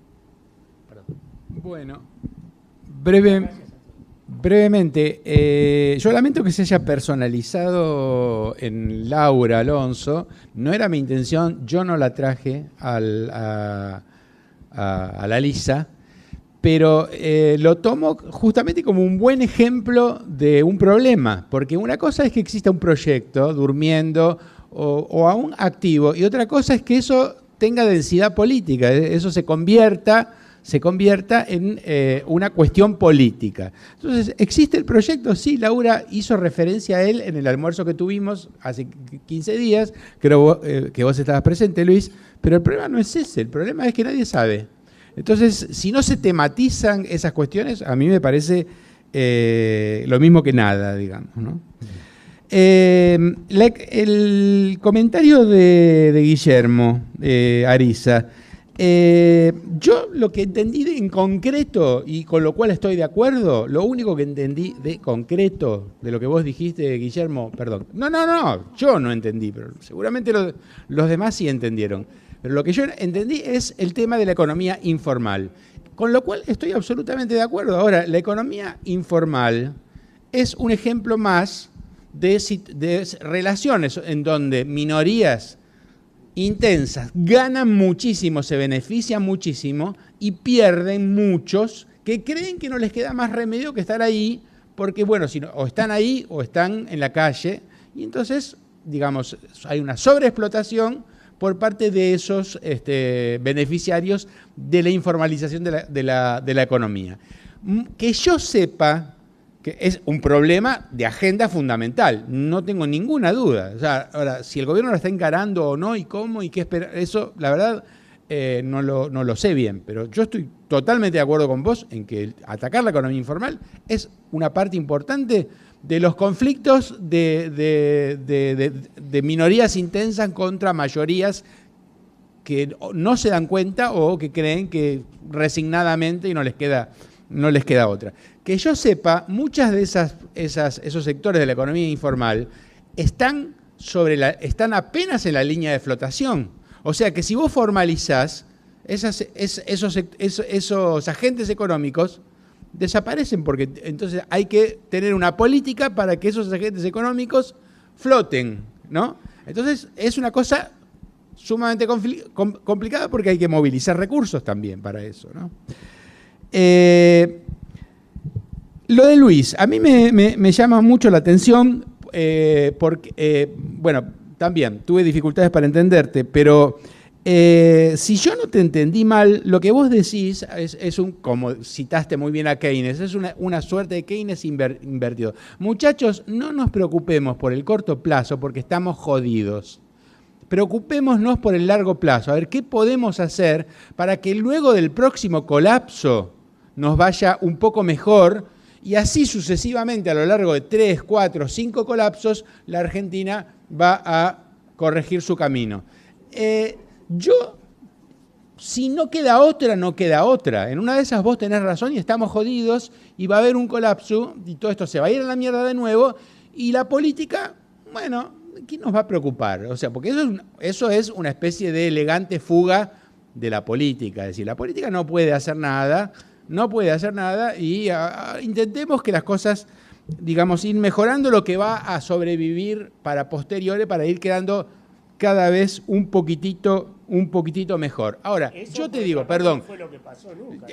Perdón. Bueno, brevemente, yo lamento que se haya personalizado en Laura Alonso. No era mi intención, yo no la traje a la Lisa, pero lo tomo justamente como un buen ejemplo de un problema, porque una cosa es que exista un proyecto durmiendo o aún activo, y otra cosa es que eso tenga densidad política, eso se convierta en una cuestión política. Entonces, ¿existe el proyecto? Sí, Laura hizo referencia a él en el almuerzo que tuvimos hace 15 días, creo que vos estabas presente, Luis, pero el problema no es ese, el problema es que nadie sabe. Entonces, si no se tematizan esas cuestiones, a mí me parece lo mismo que nada, digamos, ¿no? El comentario de Guillermo Ariza, yo lo que entendí en concreto, y con lo cual estoy de acuerdo, lo único que entendí de concreto de lo que vos dijiste, Guillermo, perdón, yo no entendí, pero seguramente los demás sí entendieron. Pero lo que yo entendí es el tema de la economía informal, con lo cual estoy absolutamente de acuerdo. Ahora, la economía informal es un ejemplo más de relaciones en donde minorías intensas ganan muchísimo, se benefician muchísimo y pierden muchos que creen que no les queda más remedio que estar ahí, porque bueno, o están ahí o están en la calle, y entonces, digamos, hay una sobreexplotación por parte de esos beneficiarios de la informalización de la economía. Que yo sepa que es un problema de agenda fundamental, no tengo ninguna duda. O sea, ahora, si el gobierno lo está encarando o no, y cómo, y qué espera, eso, la verdad, no lo sé bien, pero yo estoy totalmente de acuerdo con vos en que atacar la economía informal es una parte importante de los conflictos de minorías intensas contra mayorías que no se dan cuenta o que creen que resignadamente y no les queda otra. Que yo sepa, muchas de esos sectores de la economía informal están apenas en la línea de flotación. O sea que si vos formalizás, esos agentes económicos desaparecen, porque entonces hay que tener una política para que esos agentes económicos floten, ¿no? Entonces es una cosa sumamente complicada porque hay que movilizar recursos también para eso, ¿no? Lo de Luis, a mí me llama mucho la atención porque, bueno, también tuve dificultades para entenderte, pero si yo no te entendí mal, lo que vos decís como citaste muy bien a Keynes, es una suerte de Keynes invertido. Muchachos, no nos preocupemos por el corto plazo porque estamos jodidos. Preocupémonos por el largo plazo. A ver, ¿qué podemos hacer para que luego del próximo colapso nos vaya un poco mejor? Y así sucesivamente a lo largo de 3, 4, 5 colapsos, la Argentina va a corregir su camino. Si no queda otra, no queda otra. En una de esas vos tenés razón y estamos jodidos y va a haber un colapso y todo esto se va a ir a la mierda de nuevo y la política, bueno, ¿quién nos va a preocupar? O sea, porque eso es una especie de elegante fuga de la política. Es decir, la política no puede hacer nada no puede hacer nada y intentemos que las cosas, digamos, ir mejorando lo que va a sobrevivir para posteriores, para ir quedando cada vez un poquitito mejor. Ahora, yo te digo, perdón, fue lo que pasó nunca.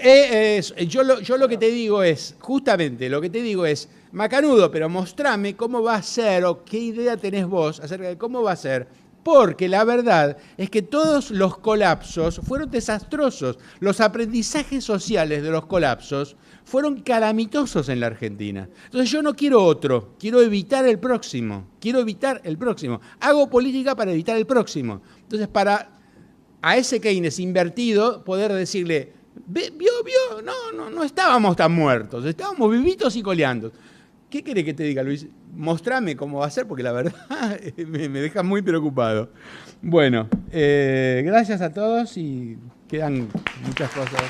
yo lo que te digo es, justamente, lo que te digo es, macanudo, pero mostrame cómo va a ser o qué idea tenés vos acerca de cómo va a ser, porque la verdad es que todos los colapsos fueron desastrosos. Los aprendizajes sociales de los colapsos fueron calamitosos en la Argentina. Entonces yo no quiero otro, quiero evitar el próximo, Hago política para evitar el próximo. Entonces para a ese Keynes invertido poder decirle, vio, no estábamos tan muertos, estábamos vivitos y coleando. ¿Qué querés que te diga, Luis? Mostrame cómo va a ser, porque la verdad me deja muy preocupado. Bueno, gracias a todos y quedan muchas cosas.